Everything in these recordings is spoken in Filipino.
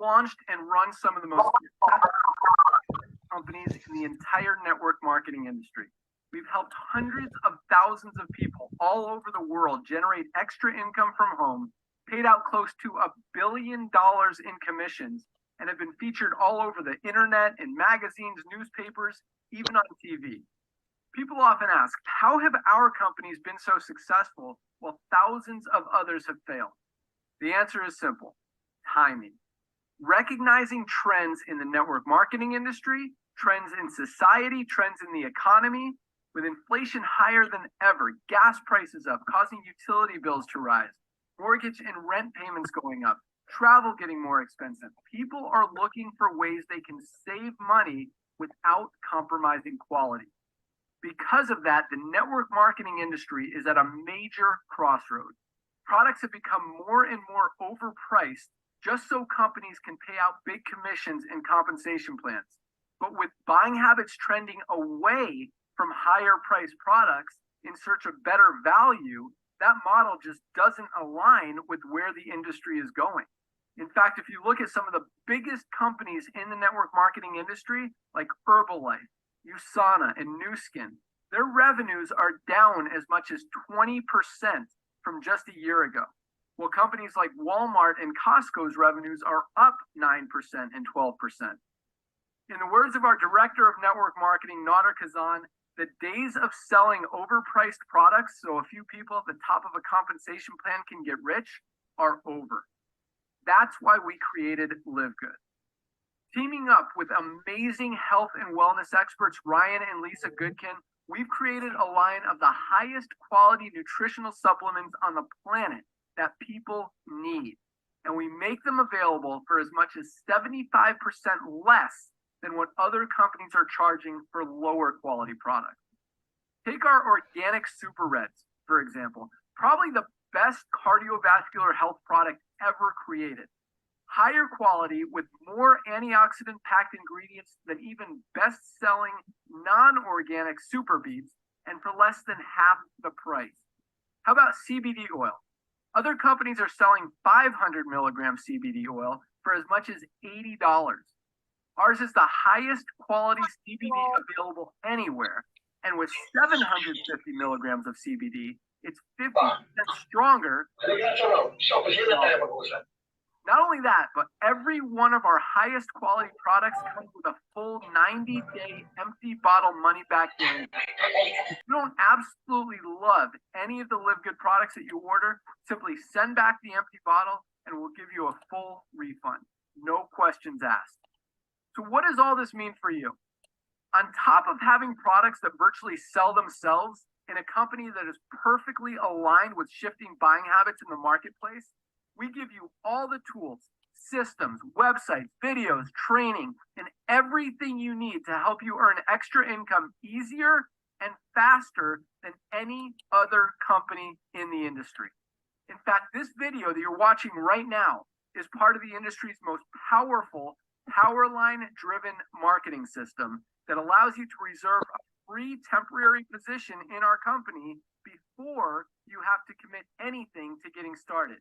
launched and run some of the most successful companies in the entire network marketing industry. We've helped hundreds of thousands of people all over the world generate extra income from home, paid out close to $1 billion in commissions, and have been featured all over the internet, in magazines, newspapers, even on TV. People often ask, how have our companies been so successful while thousands of others have failed? The answer is simple: timing. Recognizing trends in the network marketing industry, trends in society, trends in the economy, with inflation higher than ever, gas prices up, causing utility bills to rise, mortgage and rent payments going up, travel getting more expensive. People are looking for ways they can save money without compromising quality. Because of that, the network marketing industry is at a major crossroads. Products have become more and more overpriced just so companies can pay out big commissions and compensation plans. But with buying habits trending away from higher priced products in search of better value, that model just doesn't align with where the industry is going. In fact, if you look at some of the biggest companies in the network marketing industry, like Herbalife, USANA, and Nu Skin, their revenues are down as much as 20% from just a year ago. While companies like Walmart and Costco's revenues are up 9% and 12%. In the words of our director of network marketing, Nader Kazan, the days of selling overpriced products so a few people at the top of a compensation plan can get rich are over. That's why we created Live Good. Teaming up with amazing health and wellness experts Ryan and Lisa Goodkin, we've created a line of the highest quality nutritional supplements on the planet that people need. And we make them available for as much as 75% less than what other companies are charging for lower quality products. Take our organic Super Reds, for example, probably the best cardiovascular health product ever created. Higher quality with more antioxidant packed ingredients than even best-selling non-organic Super Beets, and for less than half the price. How about CBD oil? Other companies are selling 500 milligram CBD oil for as much as $80. Ours is the highest quality CBD available anywhere, and with 750 milligrams of CBD, it's 50% stronger. Not only that, but every one of our highest quality products comes with a full 90-day empty bottle money-back guarantee. If you don't absolutely love any of the Live Good products that you order, simply send back the empty bottle and we'll give you a full refund. No questions asked. So what does all this mean for you? On top of having products that virtually sell themselves in a company that is perfectly aligned with shifting buying habits in the marketplace, we give you all the tools, systems, websites, videos, training, and everything you need to help you earn extra income easier and faster than any other company in the industry. In fact, this video that you're watching right now is part of the industry's most powerful Powerline-driven marketing system that allows you to reserve a free temporary position in our company before you have to commit anything to getting started.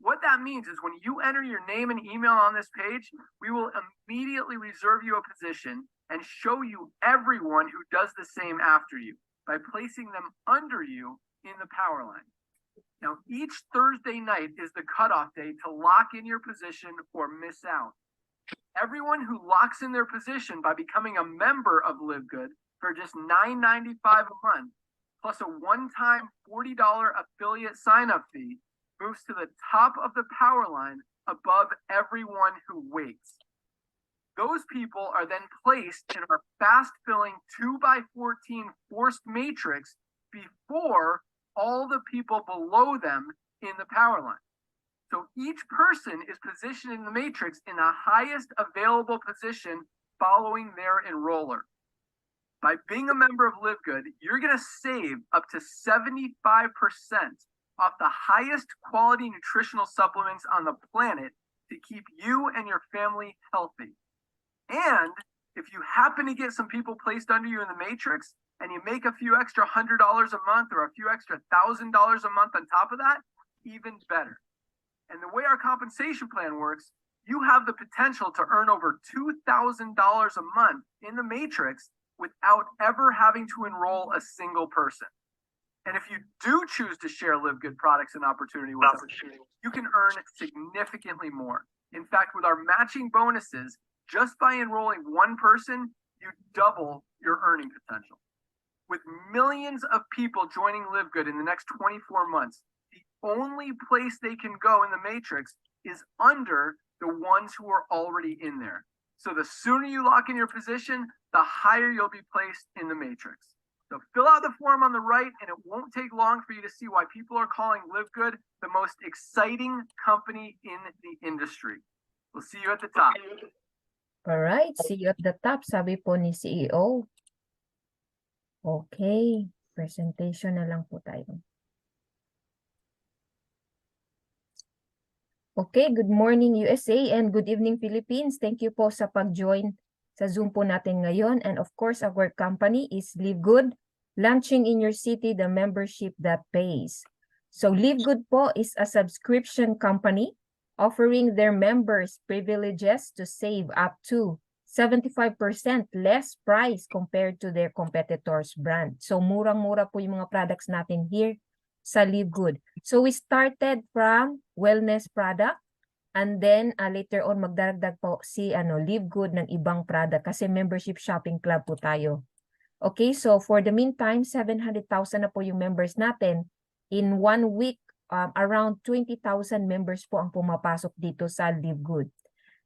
What that means is when you enter your name and email on this page, we will immediately reserve you a position and show you everyone who does the same after you by placing them under you in the Powerline. Now, each Thursday night is the cutoff day to lock in your position or miss out. Everyone who locks in their position by becoming a member of Live Good for just $9.95 a month, plus a one-time $40 affiliate sign-up fee, moves to the top of the Powerline above everyone who waits. Those people are then placed in our fast-filling 2x14 forced matrix before all the people below them in the Powerline. So each person is positioned in the matrix in the highest available position following their enroller. By being a member of Live Good, you're going to save up to 75% off the highest quality nutritional supplements on the planet to keep you and your family healthy. And if you happen to get some people placed under you in the matrix and you make a few extra $100 a month or a few extra $1,000 a month on top of that, even better. And the way our compensation plan works, you have the potential to earn over $2,000 a month in the Matrix without ever having to enroll a single person. And if you do choose to share Live Good products and opportunity with us, you can earn significantly more. In fact, with our matching bonuses, just by enrolling one person, you double your earning potential. With millions of people joining Live Good in the next 24 months, the only place they can go in the Matrix is under the ones who are already in there. So the sooner you lock in your position, the higher you'll be placed in the Matrix. So fill out the form on the right, and it won't take long for you to see why people are calling Live Good the most exciting company in the industry. We'll see you at the top. All right, see you at the top, sabi po ni CEO. Okay, presentation na lang po tayo. Okay, good morning USA and good evening Philippines. Thank you po sa pag-join sa Zoom po natin ngayon. And of course, our company is Live Good, launching in your city the membership that pays. So Live Good po is a subscription company offering their members privileges to save up to 75% less price compared to their competitors' brand. So murang-mura po yung mga products natin here sa Live Good. So we started from wellness product and then later on magdaragdag po si Live Good ng ibang product kasi membership shopping club po tayo. Okay, so for the meantime, 700,000 na po yung members natin. In 1 week, around 20,000 members po ang pumapasok dito sa Live Good.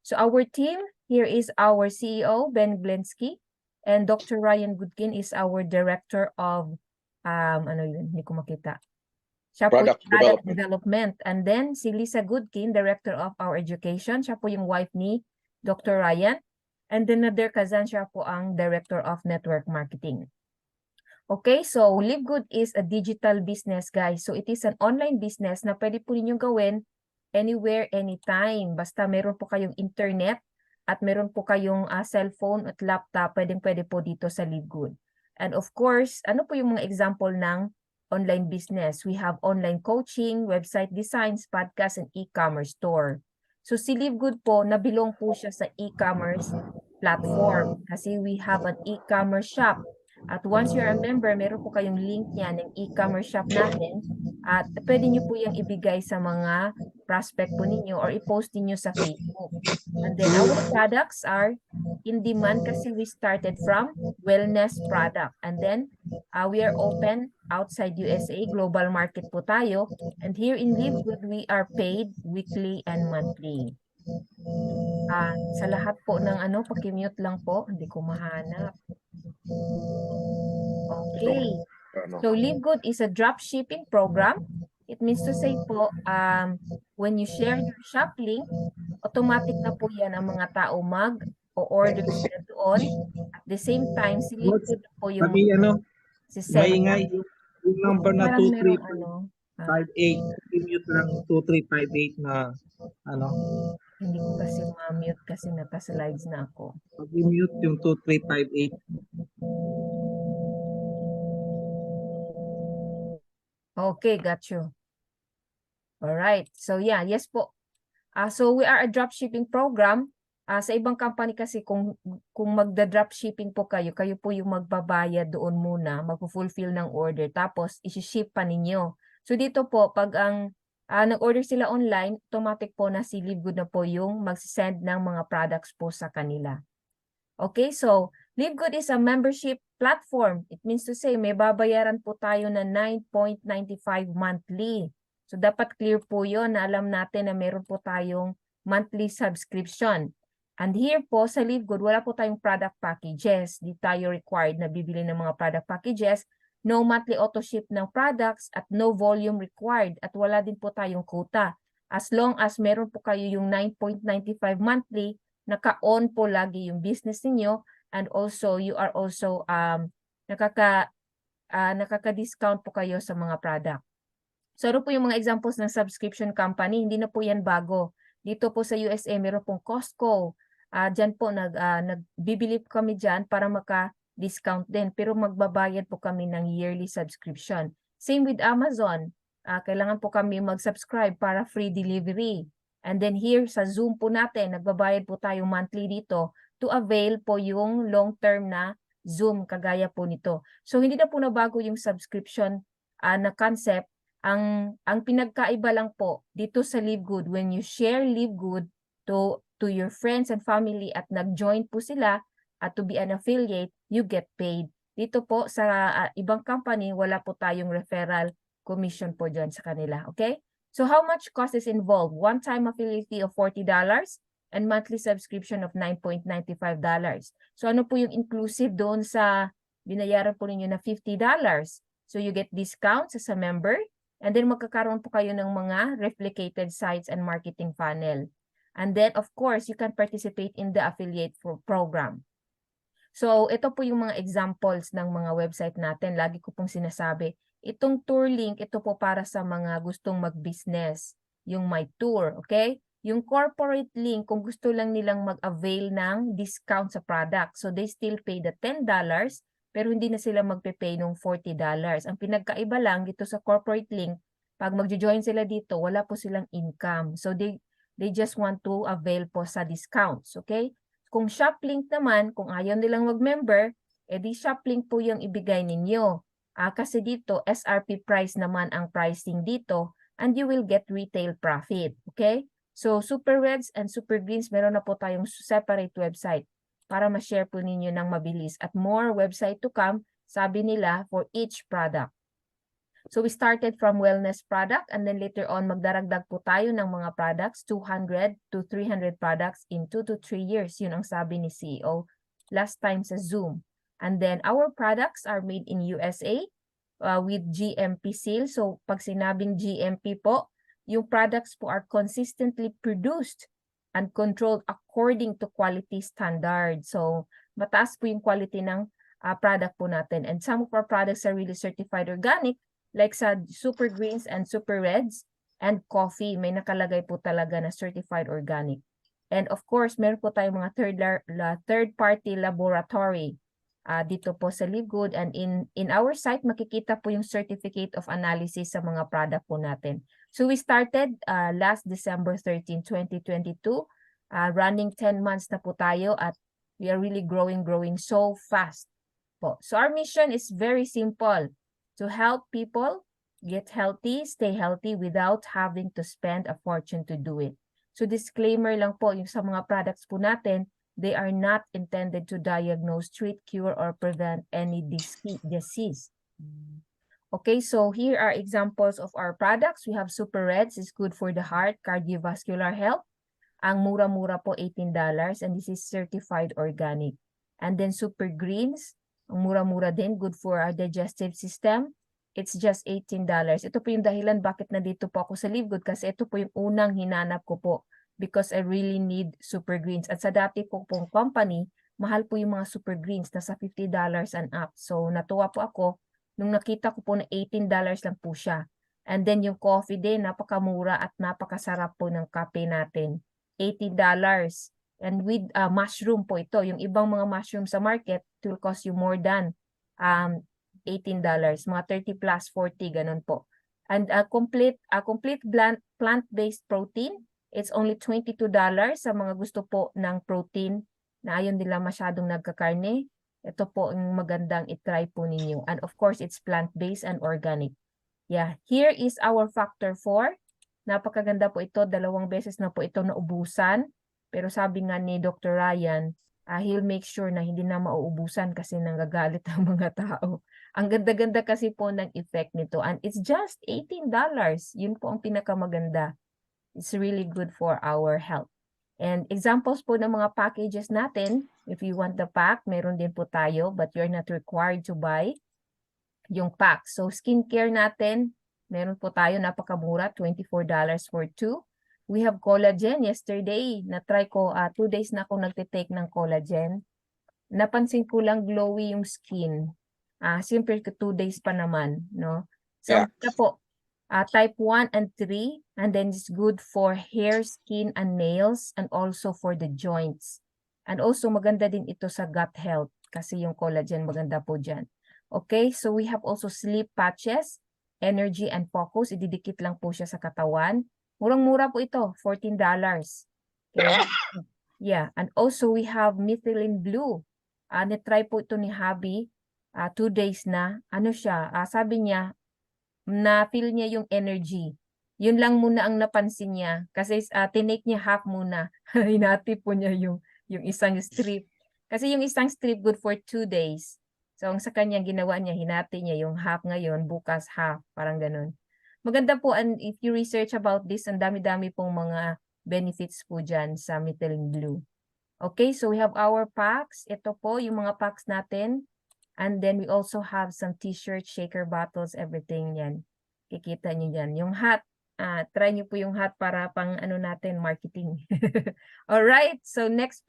So our team, here is our CEO, Ben Glensky, and Dr. Ryan Goodkin is our Director of, hindi ko makita. Siya po Product development. And then si Lisa Goodkin, Director of our Education. Siya po yung wife ni Dr. Ryan. And then Nader Kazan, siya po ang Director of Network Marketing. Okay, so Live Good is a digital business, guys. So it is an online business na pwede po ninyong gawin anywhere, anytime. Basta meron po kayong internet at meron po kayong cellphone at laptop, pwede po dito sa Live Good. And of course, ano po yung mga example ng online business? We have online coaching, website designs, podcast, and e-commerce store. So si Live Good po, nabilong po siya sa e-commerce platform kasi we have an e-commerce shop. At once you're a member, meron po kayong link niya ng e-commerce shop natin at pwede nyo po yung ibigay sa mga prospect po ninyo or i-post niyo sa Facebook. And then our products are in demand kasi we started from wellness product. And then we are open outside USA, global market po tayo. And here in Live Good, we are paid weekly and monthly. Sa lahat po ng pakimute lang po, hindi ko mahanap. Okay. So Live Good is a drop shipping program. It means to say po, when you share your shop link, automatic na po yan ang mga tao mag-o-order sila doon. At the same time, si Live Good po yung maingay yung number na 2358. Mute lang 2358 na Hindi ko kasi ma-mute kasi naka-slides na ako. Pag-mute yung 2358. Okay, got you. All right. So yeah, yes po. So we are a dropshipping program. Sa ibang company kasi kung magda-dropshipping po kayo po yung magbabayad doon muna, magpo-fulfill ng order tapos i-ship pa ninyo. So dito po pag nag-order sila online, automatic po na si Live Good na po yung mag-send ng mga products po sa kanila. Okay, so Live Good is a membership platform. It means to say may babayaran po tayo na 9.95 monthly. So dapat clear po yun na alam natin na meron po tayong monthly subscription. And here po sa Live Good, wala po tayong product packages. Di tayo required na bibili ng mga product packages. No monthly auto ship ng products at no volume required. At wala din po tayong quota. As long as meron po kayo yung 9.95 monthly, naka-on po lagi yung business niyo and also you are also nakaka-discount po kayo sa mga product. So ano po yung mga examples ng subscription company? Hindi na po yan bago. Dito po sa USA meron pong Costco. Diyan po nagbibili po kami diyan para maka-discount din pero magbabayad po kami ng yearly subscription. Same with Amazon. Kailangan po kami mag-subscribe para free delivery. And then here sa Zoom po natin, nagbabayad po tayo monthly dito to avail po yung long-term na Zoom kagaya po nito. So hindi na po nabago yung subscription na concept. Ang pinagkaiba lang po dito sa LiveGood, when you share LiveGood to your friends and family at nag-join po sila at to be an affiliate, you get paid. Dito po sa ibang company, wala po tayong referral commission po dyan sa kanila. Okay? So how much cost is involved? One-time affiliate fee of $40 and monthly subscription of $9.95. So ano po yung inclusive doon sa binayaran po ninyo na $50? So you get discounts as a member and then magkakaroon po kayo ng mga replicated sites and marketing funnel. And then of course, you can participate in the affiliate program. So ito po yung mga examples ng mga website natin. Lagi ko pong sinasabi, itong tour link, ito po para sa mga gustong mag-business, yung My Tour, okay? Yung corporate link, kung gusto lang nilang mag-avail ng discount sa product. So they still pay the $10, pero hindi na sila magpe-pay ng $40. Ang pinagkaiba lang dito sa corporate link, pag mag-join sila dito, wala po silang income. So they just want to avail po sa discounts, okay? Kung shop link naman, kung ayaw nilang mag-member, edi shop link po yung ibigay ninyo. Kasi dito, SRP price naman ang pricing dito and you will get retail profit. Okay? So, Super Reds and Super Greens, meron na po tayong separate website para ma-share po ninyo ng mabilis. At more website to come, sabi nila, for each product. So, we started from wellness product and then later on, magdaragdag po tayo ng mga products, 200 to 300 products in 2 to 3 years. Yun ang sabi ni CEO last time sa Zoom. And then our products are made in USA with GMP seal. So pag sinabing GMP po, yung products po are consistently produced and controlled according to quality standards. So mataas po yung quality ng product po natin. And some of our products are really certified organic, like sa Super Greens and Super Reds and coffee. May nakalagay po talaga na certified organic. And of course, meron po tayong mga third-party laboratory dito po sa LiveGood, and in our site makikita po yung certificate of analysis sa mga product po natin. So we started last December 13, 2022, running 10 months na po tayo at we are really growing so fast po. So our mission is very simple, to help people get healthy, stay healthy without having to spend a fortune to do it. So disclaimer lang po, yung sa mga products po natin, they are not intended to diagnose, treat, cure, or prevent any disease. Okay, so here are examples of our products. We have Super Reds, is good for the heart, cardiovascular health. Ang mura-mura po, $18, and this is certified organic. And then Super Greens, ang mura-mura din, good for our digestive system. It's just $18. Ito po yung dahilan bakit nandito po ako sa LiveGood, kasi ito po yung unang hinanap ko po. Because I really need Super Greens. At sa dati po pong company, mahal po yung mga Super Greens, nasa $50 and up. So natuwa po ako nung nakita ko po na $18 lang po siya. And then yung coffee din, napakamura at napakasarap po ng kape natin. $18. And with mushroom po ito. Yung ibang mga mushroom sa market, it will cost you more than $18. Mga 30 plus 40, ganun po. And complete plant-based protein, it's only $22 sa mga gusto po ng protein na ayaw nila masyadong nagkakarne. Ito po ang magandang itry po ninyo. And of course, it's plant-based and organic. Yeah, here is our factor 4. Napakaganda po ito. 2 beses na po ito naubusan. Pero sabi nga ni Dr. Ryan, he'll make sure na hindi na mauubusan kasi nanggagalit ang mga tao. Ang ganda-ganda kasi po ng effect nito. And it's just $18. Yun po ang pinakamaganda. It's really good for our health. And examples po ng mga packages natin, if you want the pack, meron din po tayo, but you're not required to buy yung pack. So skincare natin, meron po tayo, napakamura, $24 for 2. We have collagen. Yesterday, na-try ko, 2 days na ako nagtitake ng collagen. Napansin ko lang glowy yung skin. Siyempre, 2 days pa naman, no? So, ito po, type 1 and 3, and then it's good for hair, skin, and nails, and also for the joints. And also, maganda din ito sa gut health, kasi yung collagen maganda po dyan. Okay, so we have also sleep patches, energy and focus. Ididikit lang po siya sa katawan. Murang-mura po ito, $14. Okay? Yeah, and also we have methylene blue. Nitry po ito ni Hubby, 2 days na. Ano siya, sabi niya, na-feel niya yung energy. Yun lang muna ang napansin niya. Kasi tinake niya half muna. Hinati po niya yung isang strip. Kasi yung isang strip good for 2 days. So, ang sa kanya ginawa niya, hinati niya yung half ngayon, bukas half. Parang ganun. Maganda po, and if you research about this, ang dami-dami pong mga benefits po dyan sa methylene blue. Okay, so we have our packs. Ito po yung mga packs natin. And then we also have some t-shirt, shaker bottles, everything yan. Kikita nyo yan. Yung hat, try nyo po yung hat para pang ano natin, marketing. Alright, so next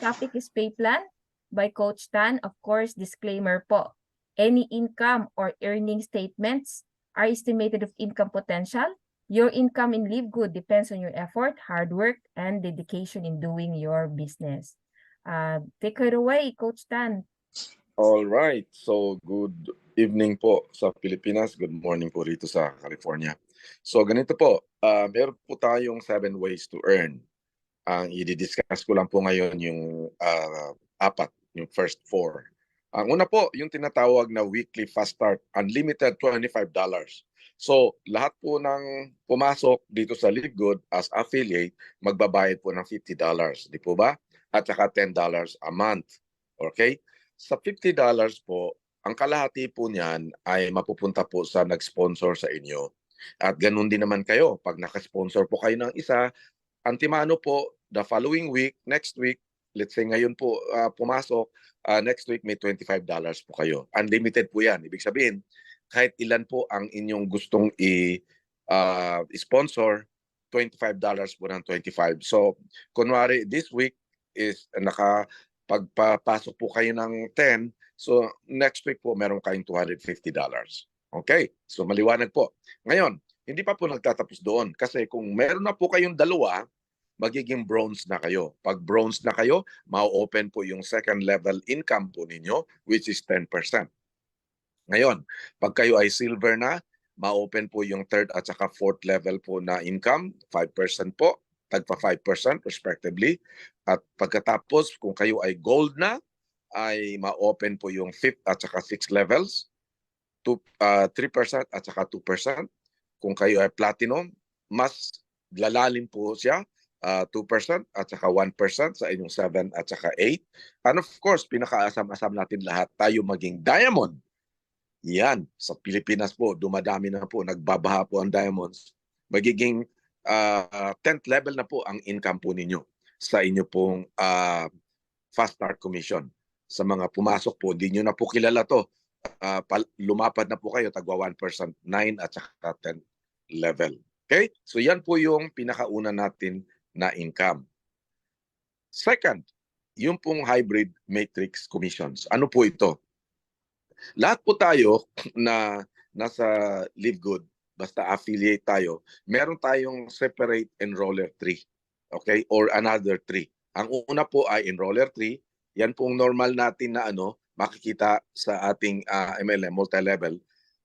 topic is pay plan by Coach Tan. Of course, disclaimer po. Any income or earning statements are estimated of income potential. Your income in Live Good depends on your effort, hard work, and dedication in doing your business. Take it away, Coach Tan. All right. So, good evening po sa Pilipinas. Good morning po rito sa California. So, ganito po. Meron po tayong 7 ways to earn. Ang i-discuss ko lang po ngayon yung 4, yung first 4. Ang una po, yung tinatawag na weekly fast start, unlimited $25. So, lahat po ng pumasok dito sa Live Good as affiliate, magbabayad po ng $50. Di po ba? At saka $10 a month. Okay? Sa $50 po, ang kalahati po niyan ay mapupunta po sa nag-sponsor sa inyo. At ganun din naman kayo. Pag naka-sponsor po kayo ng isa, antimano po, the following week, next week, let's say ngayon po pumasok, next week may $25 po kayo. Unlimited po yan. Ibig sabihin, kahit ilan po ang inyong gustong i-sponsor, $25 po ng 25. So, kunwari, this week is pagpapasok po kayo ng 10, so next week po meron kayong $250. Okay, so maliwanag po. Ngayon, hindi pa po nagtatapos doon kasi kung meron na po kayong dalawa, magiging bronze na kayo. Pag bronze na kayo, ma-open po yung second level income po ninyo, which is 10%. Ngayon, pag kayo ay silver na, ma-open po yung third at saka fourth level po na income, 5% po, tagpa 5% respectively. At pagkatapos, kung kayo ay gold na, ay ma-open po yung 5th at saka 6th levels, 3% at saka 2%. Kung kayo ay platinum, mas lalalim po siya, 2% at saka 1% sa inyong 7 at saka 8. And of course, pinakaasam-asam natin lahat, tayo maging diamond. Yan, sa Pilipinas po, dumadami na po, nagbabaha po ang diamonds. Magiging 10th level na po ang income po ninyo sa inyo pong fast start commission. Sa mga pumasok po, di nyo na po kilala to. Lumapad na po kayo, tagwa 1%, 9 at saka 10 level. Okay? So yan po yung pinakauna natin na income. Second, yung pong hybrid matrix commissions. Ano po ito? Lahat po tayo na nasa Live Good, basta affiliate tayo, meron tayong separate enroller tree. Okay? Or another tree. Ang una po ay enroller tree. Yan pong normal natin na makikita sa ating MLM, multi-level.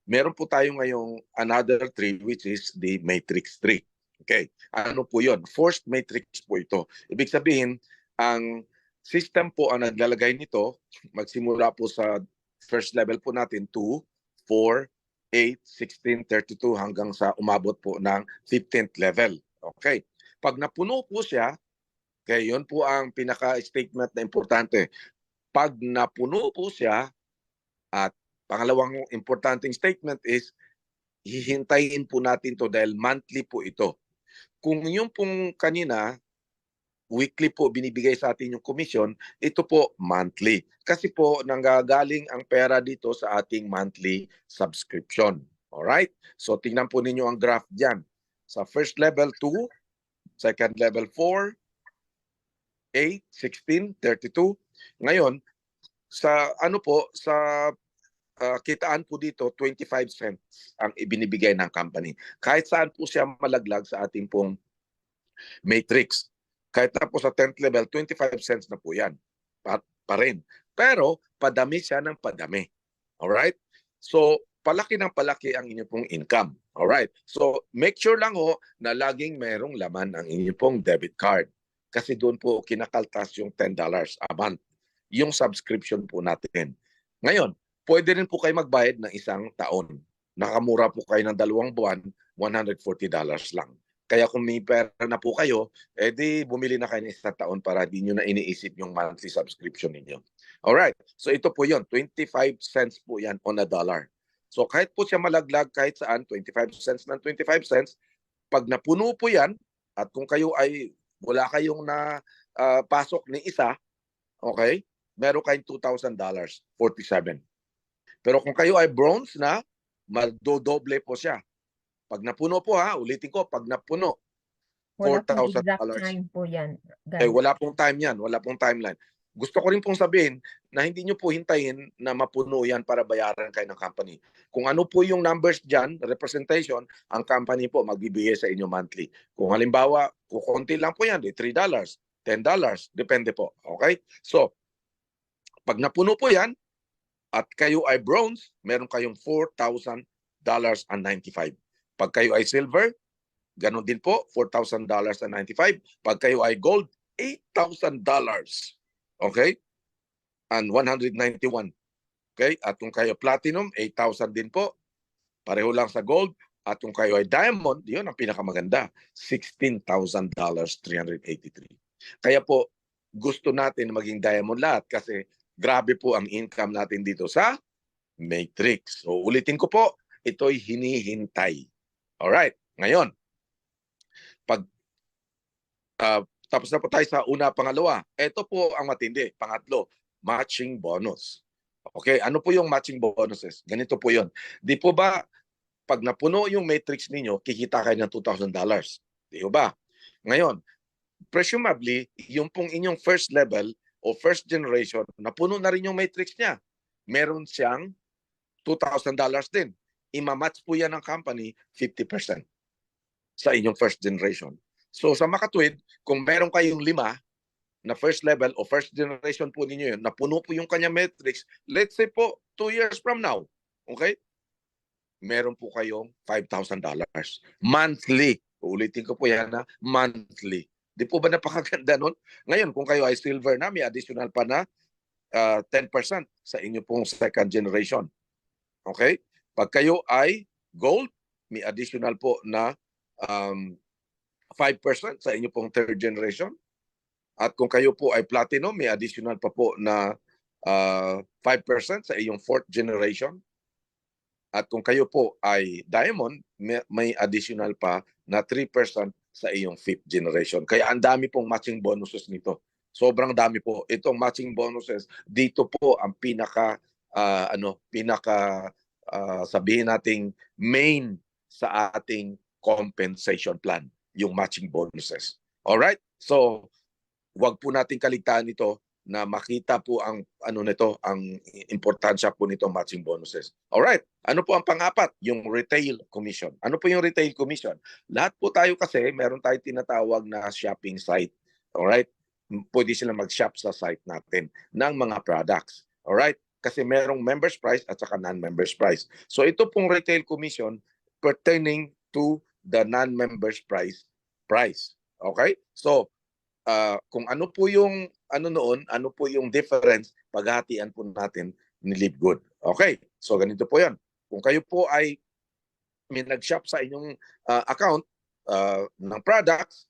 Meron po tayo ngayong another tree which is the matrix tree. Okay? Ano po yun? Forced matrix po ito. Ibig sabihin, ang system po ang naglalagay nito, magsimula po sa first level po natin, 2, 4, 8, 16, 32 hanggang sa umabot po ng 15th level. Okay. Pag napuno po siya, okay, yun po ang pinaka-statement na importante. Pag napuno po siya, at pangalawang importanteng statement is, hihintayin po natin to dahil monthly po ito. Kung yung pong kanina, weekly po binibigay sa atin yung commission, ito po monthly. Kasi po nanggagaling ang pera dito sa ating monthly subscription. Alright? So tingnan po ninyo ang graph dyan. Sa first level 2, second level 4, 8, 16, 32. Ngayon, sa kitaan po dito, 25 cents ang ibinibigay ng company. Kahit saan po siya malaglag sa ating pong matrix. Kahit na po sa 10th level, 25 cents na po yan. Pa rin. Pero, padami siya ng padami. Alright? So, palaki ng palaki ang inyong pong income. Alright. So, make sure lang ho na laging merong laman ang inyong pong debit card. Kasi doon po kinakaltas yung $10 a month. Yung subscription po natin. Ngayon, pwede rin po kayo magbayad ng isang taon. Nakamura po kayo ng 2 buwan, $140 lang. Kaya kung may pera na po kayo, edi bumili na kayo ng isang taon para di nyo na iniisip yung monthly subscription ninyo. Alright. So ito po yun. 25 cents po yan on a dollar. So kahit po siya malaglag kahit saan, 25 cents ng 25 cents, pag napuno po yan, at kung kayo ay wala kayong na pasok ni isa, okay, meron kayong $2,000, 47. Pero kung kayo ay bronze na, magdodoble po siya. Pag napuno po ha, ulitin ko, pag napuno, Wala pong $4,000. exact time po yan, guys. Wala pong time yan, wala pong timeline. Gusto ko rin pong sabihin na hindi nyo po hintayin na mapuno yan para bayaran kayo ng company. Kung ano po yung numbers dyan, representation, ang company po magbibigay sa inyo monthly. Kung halimbawa, kukunti lang po yan, $3, $10, depende po. Okay? So, pag napuno po yan, at kayo ay bronze, meron kayong $4,000.95. Pag kayo ay silver, ganun din po, $4,000.95. Pag kayo ay gold, $8,000. Okay? And 191. Okay? At kung kayo platinum, 8,000 din po. Pareho lang sa gold. At kung kayo ay diamond, yun ang pinakamaganda, $16,000.383. Kaya po, gusto natin maging diamond lahat kasi grabe po ang income natin dito sa Matrix. So ulitin ko po, ito'y hinihintay. Alright, ngayon, pag tapos na po tayo sa una, pangalawa. Ito po ang matindi. Pangatlo, matching bonus. Okay, ano po yung matching bonuses? Ganito po yun. Di po ba, pag napuno yung matrix ninyo, kikita kayo ng $2,000. Di ba? Ngayon, presumably, yung pong inyong first level o first generation, napuno na rin yung matrix niya. Meron siyang $2,000 din. Imamatch po yan ng company 50% sa inyong first generation. So sa makatwid, kung meron kayong 5 na first level o first generation po ninyo yun, napuno po yung kanya matrix, let's say po 2 years from now, okay? Meron po kayong $5,000 monthly. Ulitin ko po yan na monthly. Di po ba napakaganda nun? Ngayon, kung kayo ay silver na, may additional pa na 10% sa inyo pong second generation. Okay? Pag kayo ay gold, may additional po na 5% sa inyo pong third generation. At kung kayo po ay platinum, may additional pa po na 5% sa iyong fourth generation. At kung kayo po ay diamond, may additional pa na 3% sa iyong fifth generation. Kaya ang dami pong matching bonuses nito. Sobrang dami po. Itong matching bonuses, dito po ang sabihin nating main sa ating compensation plan, yung matching bonuses. Alright? So, wag po natin kaligtaan ito na makita po ang ang importansya po nito matching bonuses. Alright? Ano po ang pang-apat? Yung retail commission. Ano po yung retail commission? Lahat po tayo kasi meron tayong tinatawag na shopping site. Alright? Pwede sila mag-shop sa site natin ng mga products. Alright? Kasi merong members price at saka non-members price. So ito pong retail commission pertaining to the non-members price. Okay? So kung ano po yung ano po yung difference, paghahatian po natin ni Live Good. Okay? So ganito po 'yan. Kung kayo po ay may nag-shop sa inyong account ng products,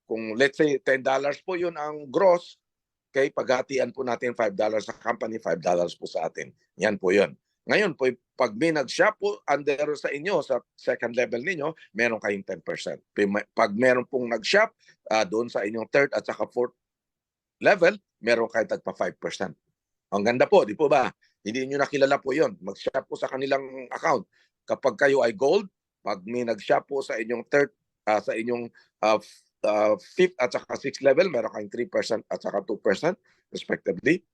kung let's say $10 po 'yun ang gross, okay, paghatian po natin $5 sa company, $5 po sa atin. Yan po 'yun. Ngayon po, pag may nag-shop po under sa inyo, sa second level ninyo, meron kayong 10%. Pag meron pong nag-shop doon sa inyong third at saka fourth level, meron kayong tagpa 5%. Ang ganda po, di po ba? Hindi nyo nakilala po yon. Mag-shop po sa kanilang account. Kapag kayo ay gold, pag may nag-shop po sa inyong third, sa inyong fifth at saka sixth level, meron kayong 3% at saka 2% respectively.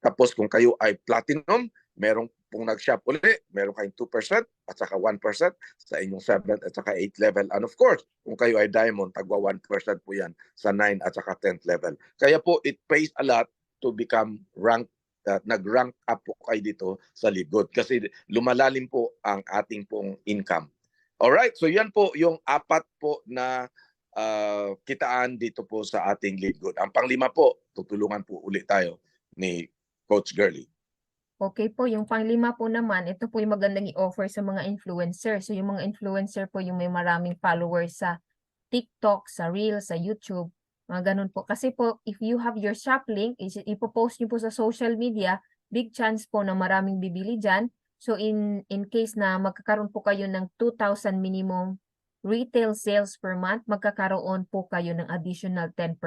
Tapos kung kayo ay platinum, meron pong nag-shop uli, meron kayong 2% at saka 1% sa inyong 7th at saka 8th level. And of course, kung kayo ay diamond, tagwa 1% po yan sa 9 at saka 10th level. Kaya po, it pays a lot to become nag-rank up po kayo dito sa Live Good kasi lumalalim po ang ating pong income. Alright, so yan po yung apat po na kitaan dito po sa ating Live Good. Ang panglima po, tutulungan po ulit tayo ni Coach Girly. Okay po, yung panglima po naman, ito po yung magandang i-offer sa mga influencer. So yung mga influencer po yung may maraming followers sa TikTok, sa Reels, sa YouTube, mga ganun po. Kasi po, if you have your shop link, ipopost nyo po sa social media, big chance po na maraming bibili dyan. So in case na magkakaroon po kayo ng 2,000 minimum retail sales per month, magkakaroon po kayo ng additional 10%.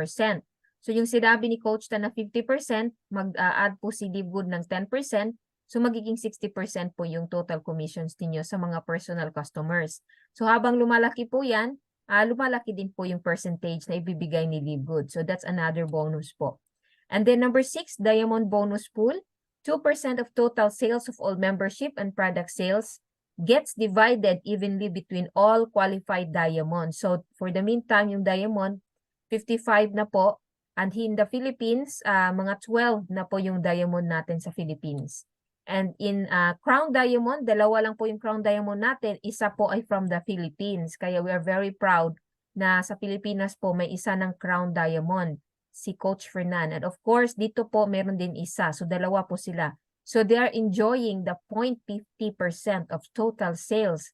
So yung sinabi ni Coach Tan na 50%, mag-add po si Live Good ng 10%. So magiging 60% po yung total commissions niyo sa mga personal customers. So habang lumalaki po yan, lumalaki din po yung percentage na ibibigay ni Live Good. So that's another bonus po. And then number 6, Diamond Bonus Pool. 2% of total sales of all membership and product sales gets divided evenly between all qualified diamonds. So for the meantime, yung diamond, 55 na po. And in the Philippines, mga 12 na po yung diamond natin sa Philippines. And in Crown Diamond, dalawa lang po yung Crown Diamond natin. Isa po ay from the Philippines. Kaya we are very proud na sa Pilipinas po may isa ng Crown Diamond, si Coach Fernan. And of course, dito po meron din isa. So dalawa po sila. So they are enjoying the 0.50% of total sales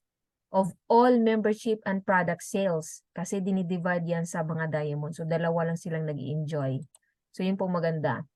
of all membership and product sales. Kasi dinidivide yan sa mga diamond. So dalawa lang silang nag-i-enjoy. So yun po maganda.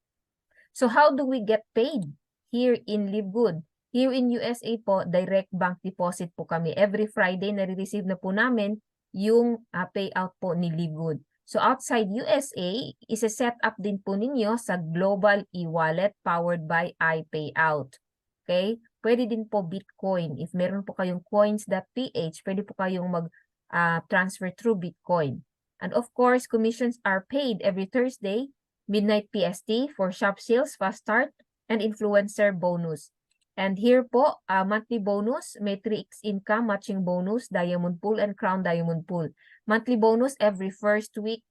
So how do we get paid here in Live Good? Here in USA po, direct bank deposit po kami. Every Friday, nare-receive na po namin yung payout po ni Live Good. So outside USA, isa-set up din po ninyo sa Global e-wallet powered by iPayout. Okay? Pwede din po Bitcoin. If meron po kayong coins.ph, pwede po kayong mag-transfer through Bitcoin. And of course, commissions are paid every Thursday, midnight PST for shop sales, fast start, and influencer bonus. And here po, monthly bonus, may 3x income, matching bonus, diamond pool, and crown diamond pool. Monthly bonus every first week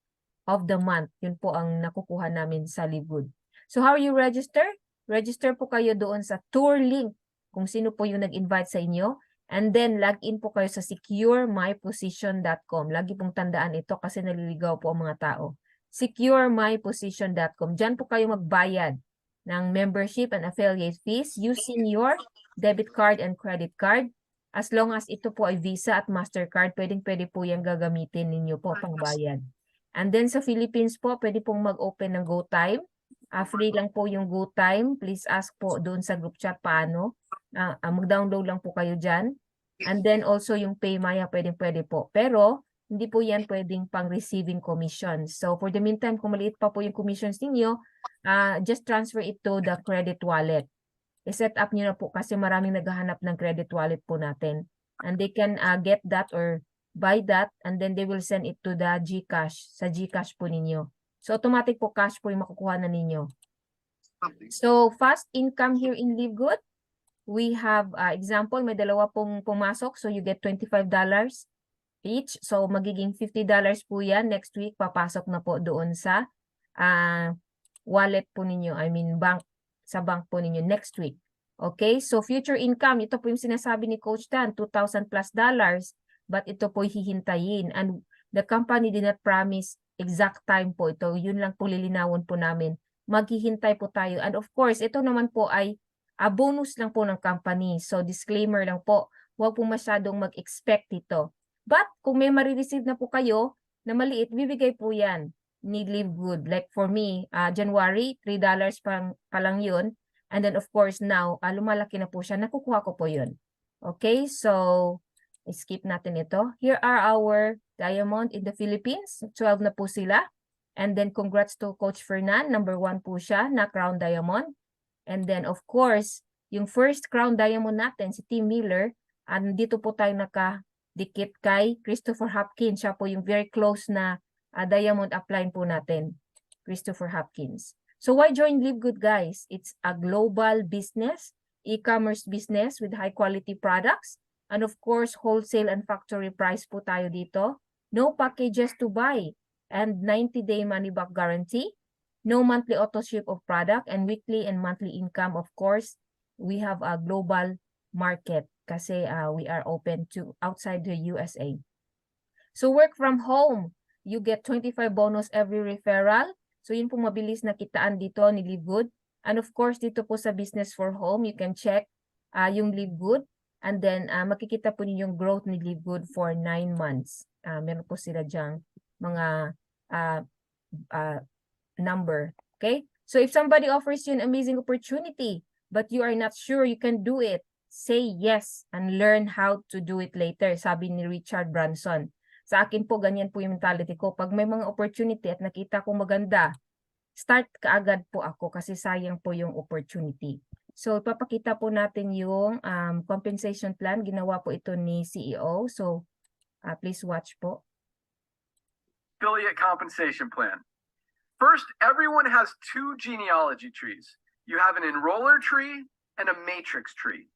of the month. Yun po ang nakukuha namin sa Live Good. So how you register? Register po kayo doon sa tour link kung sino po yung nag-invite sa inyo. And then log in po kayo sa securemyposition.com. Lagi pong tandaan ito kasi naliligaw po ang mga tao. Securemyposition.com. Diyan po kayo magbayad ng membership and affiliate fees using your debit card and credit card. As long as ito po ay Visa at MasterCard, pwedeng-pwede po yung gagamitin ninyo po pang bayad. And then sa Philippines po, pwede pong mag-open ng GoTime. Free lang po yung GoTime. Please ask po doon sa group chat paano. Mag-download lang po kayo dyan. And then also yung PayMaya, pwedeng-pwede po. Pero hindi po yan pwedeng pang receiving commissions. So for the meantime, kung maliit pa po yung commissions ninyo, just transfer it to the credit wallet. I-set up nyo na po kasi maraming naghahanap ng credit wallet po natin. And they can get that or buy that and then they will send it to the GCash, sa GCash po ninyo. So automatic po cash po yung makukuha na ninyo. So fast income here in Live Good. We have example, may dalawa pong pumasok. So you get $25 each. So magiging $50 po yan. Next week, papasok na po doon sa wallet po ninyo. I mean, sa bank po ninyo next week. Okay? So future income, ito po yung sinasabi ni Coach Tan, $2,000+ dollars. But ito po hihintayin. And the company did not promise exact time po ito. Yun lang po lilinawon po namin. Maghihintay po tayo. And of course, ito naman po ay bonus lang po ng company. So disclaimer lang po. Huwag po masyadong mag-expect ito. But kung may marireceive na po kayo na maliit, bibigay po yan ni Live Good. Like for me, January, $3 pa lang yun. And then of course now, lumalaki na po siya. Nakukuha ko po yun. Okay, so skip natin ito. Here are our diamond in the Philippines. 12 na po sila. And then congrats to Coach Fernan. Number 1 po siya na Crown Diamond. And then of course, yung first Crown Diamond natin, si Tim Miller, dito po tayo nakadikit kay Christopher Hopkins. Siya po yung very close na diamond upline po natin. Christopher Hopkins. So why join Live Good, guys? It's a global business, e-commerce business with high quality products. And of course, wholesale and factory price po tayo dito. No packages to buy. And 90-day money-back guarantee. No monthly auto ship of product and weekly and monthly income. Of course, we have a global market. kasi we are open to outside the USA. So work from home, you get 25 bonus every referral. So yun po mabilis na kitaan dito ni LiveGood. And of course, dito po sa Business for Home, you can check yung LiveGood. And then makikita po ninyo yung growth ni LiveGood for 9 months. Meron po sila dyang mga number. Okay? So if somebody offers you an amazing opportunity, but you are not sure you can do it, say yes and learn how to do it later, sabi ni Richard Branson. Sa akin po, ganyan po yung mentality ko. Pag may mga opportunity at nakita ko maganda, start kaagad po ako kasi sayang po yung opportunity. So, ipapakita po natin yung compensation plan. Ginawa po ito ni CEO. So, please watch po. Affiliate compensation plan. First, everyone has two genealogy trees. You have an enroller tree and a matrix tree.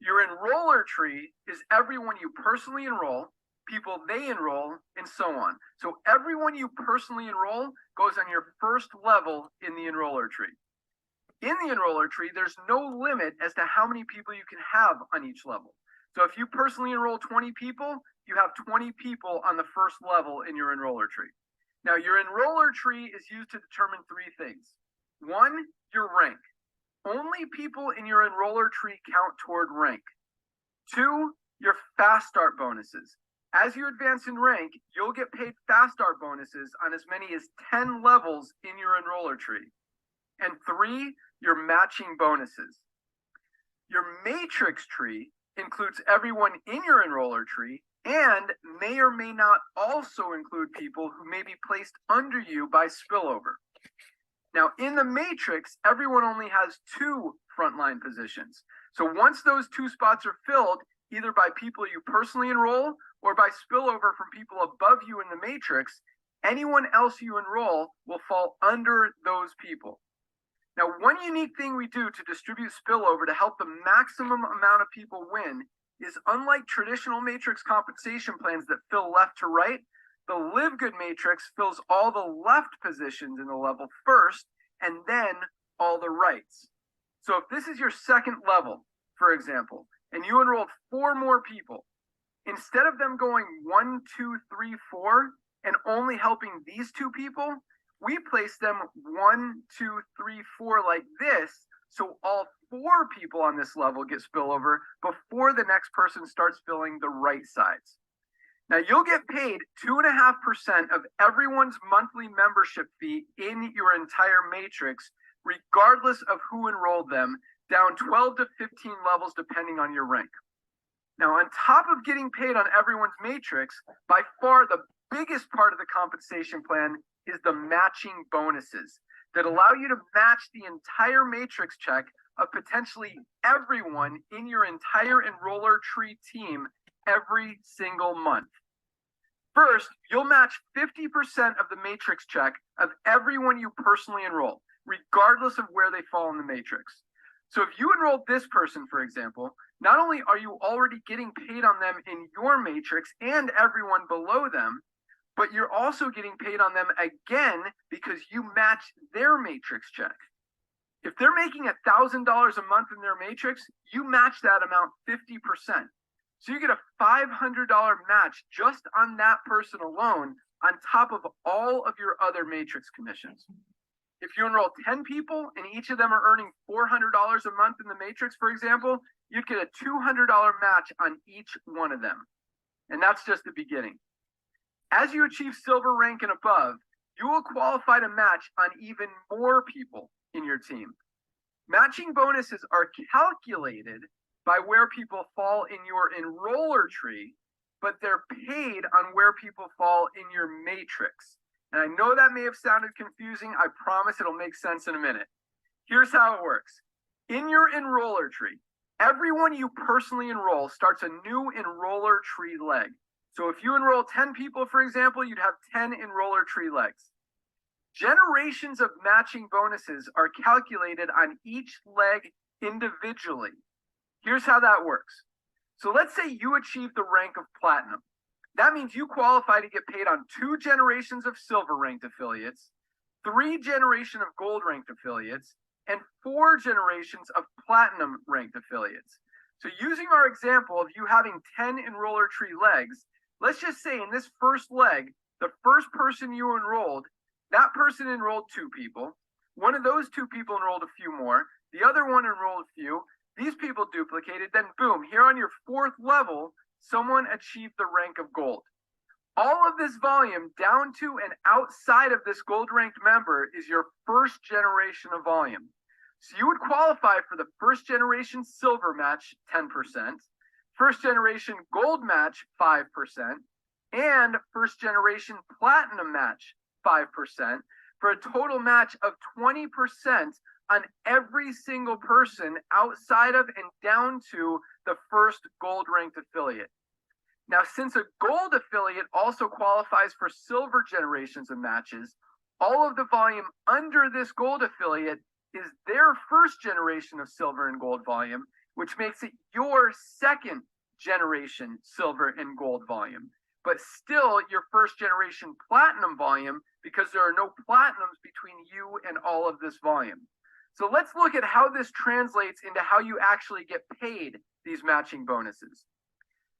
Your enroller tree is everyone you personally enroll, people they enroll, and so on. So everyone you personally enroll goes on your first level in the enroller tree. In the enroller tree, there's no limit as to how many people you can have on each level. So if you personally enroll 20 people, you have 20 people on the first level in your enroller tree. Now, your enroller tree is used to determine three things. One, your rank. Only people in your enroller tree count toward rank. Two, your fast start bonuses. As you advance in rank, you'll get paid fast start bonuses on as many as 10 levels in your enroller tree. And three, your matching bonuses. Your matrix tree includes everyone in your enroller tree and may or may not also include people who may be placed under you by spillover. Now, in the matrix, everyone only has two frontline positions. So once those two spots are filled, either by people you personally enroll or by spillover from people above you in the matrix, anyone else you enroll will fall under those people. Now, one unique thing we do to distribute spillover to help the maximum amount of people win is, unlike traditional matrix compensation plans that fill left to right, the LiveGood matrix fills all the left positions in the level first and then all the rights. So if this is your second level, for example, and you enrolled 4 more people, instead of them going 1, 2, 3, 4 and only helping these 2 people, we place them 1, 2, 3, 4 like this, so all 4 people on this level get spillover before the next person starts filling the right sides. Now, you'll get paid 2.5% of everyone's monthly membership fee in your entire matrix, regardless of who enrolled them, down 12 to 15 levels depending on your rank. Now, on top of getting paid on everyone's matrix, by far the biggest part of the compensation plan is the matching bonuses that allow you to match the entire matrix check of potentially everyone in your entire enroller tree team every single month. First, you'll match 50% of the matrix check of everyone you personally enroll, regardless of where they fall in the matrix. So if you enrolled this person, for example, not only are you already getting paid on them in your matrix and everyone below them, but you're also getting paid on them again because you match their matrix check. If they're making $1,000 a month in their matrix, you match that amount 50%. So you get a $500 match just on that person alone, on top of all of your other matrix commissions. If you enroll 10 people and each of them are earning $400 a month in the matrix, for example, you'd get a $200 match on each one of them. And that's just the beginning. As you achieve silver rank and above, you will qualify to match on even more people in your team. Matching bonuses are calculated by where people fall in your enroller tree, but they're paid on where people fall in your matrix. And I know that may have sounded confusing. I promise it'll make sense in a minute. Here's how it works. In your enroller tree, everyone you personally enroll starts a new enroller tree leg. So if you enroll 10 people, for example, you'd have 10 enroller tree legs. Generations of matching bonuses are calculated on each leg individually. Here's how that works. So let's say you achieve the rank of platinum. That means you qualify to get paid on 2 generations of silver ranked affiliates, 3 generations of gold ranked affiliates, and 4 generations of platinum ranked affiliates. So using our example of you having 10 enroller tree legs, let's just say in this first leg, the first person you enrolled, that person enrolled 2 people. One of those 2 people enrolled a few more. The other one enrolled a few. These people duplicated. Then boom, here on your 4th level, someone achieved the rank of gold. All of this volume down to and outside of this gold ranked member is your first generation of volume. So you would qualify for the first generation silver match 10%, first generation gold match 5%, and first generation platinum match 5%, for a total match of 20% on every single person outside of and down to the first gold ranked affiliate. Now, since a gold affiliate also qualifies for silver generations of matches, all of the volume under this gold affiliate is their first generation of silver and gold volume, which makes it your second generation silver and gold volume, but still your first generation platinum volume because there are no platinums between you and all of this volume. So let's look at how this translates into how you actually get paid these matching bonuses.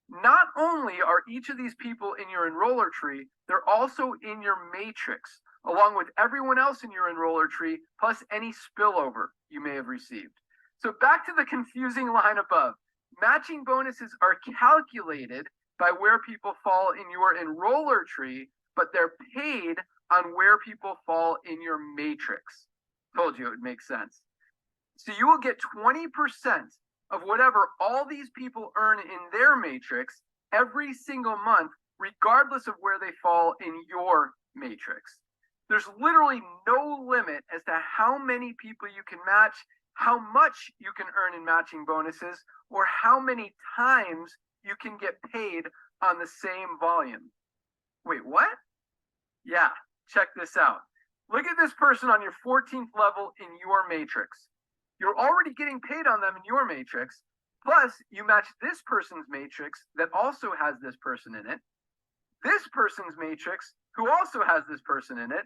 Not only are each of these people in your enroller tree, they're also in your matrix, along with everyone else in your enroller tree, plus any spillover you may have received. So back to the confusing line above. Matching bonuses are calculated by where people fall in your enroller tree, but they're paid on where people fall in your matrix. Told you it would make sense. So you will get 20% of whatever all these people earn in their matrix every single month, regardless of where they fall in your matrix. There's literally no limit as to how many people you can match, how much you can earn in matching bonuses, or how many times you can get paid on the same volume. Wait, what? Yeah, check this out. Look at this person on your 14th level in your matrix. You're already getting paid on them in your matrix, plus you match this person's matrix that also has this person in it, this person's matrix who also has this person in it,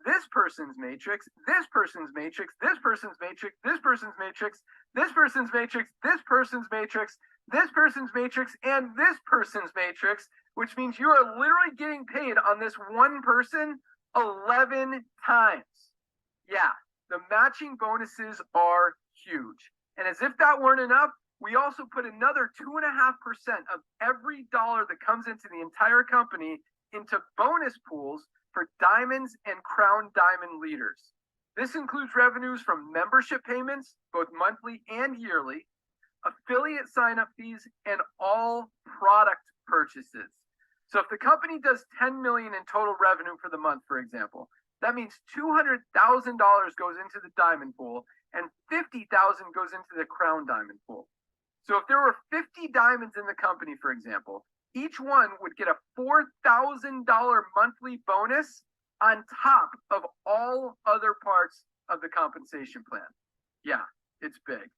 this person's matrix, this person's matrix, this person's matrix, this person's matrix, this person's matrix, this person's matrix, this person's matrix, and this person's matrix, which means you are literally getting paid on this one person 11 times. Yeah, the matching bonuses are huge. And as if that weren't enough, we also put another 2.5% of every dollar that comes into the entire company into bonus pools for diamonds and crown diamond leaders. This includes revenues from membership payments, both monthly and yearly, affiliate sign-up fees, and all product purchases. So if the company does 10 million in total revenue for the month, for example, that means $200,000 goes into the diamond pool and $50,000 goes into the crown diamond pool. So if there were 50 diamonds in the company, for example, each one would get a $4,000 monthly bonus on top of all other parts of the compensation plan. Yeah, it's big.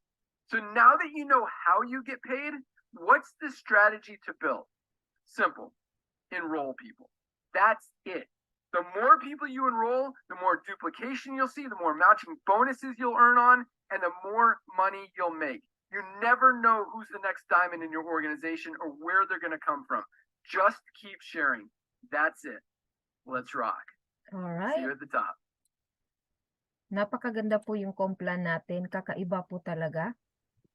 So now that you know how you get paid, what's the strategy to build? Simple. Enroll people. That's it. The more people you enroll, the more duplication you'll see, the more matching bonuses you'll earn on, and the more money you'll make. You never know who's the next diamond in your organization or where they're going to come from. Just keep sharing. That's it. Let's rock. All See you right. at the top. Napakaganda po yung complan natin. Kakaiba po talaga.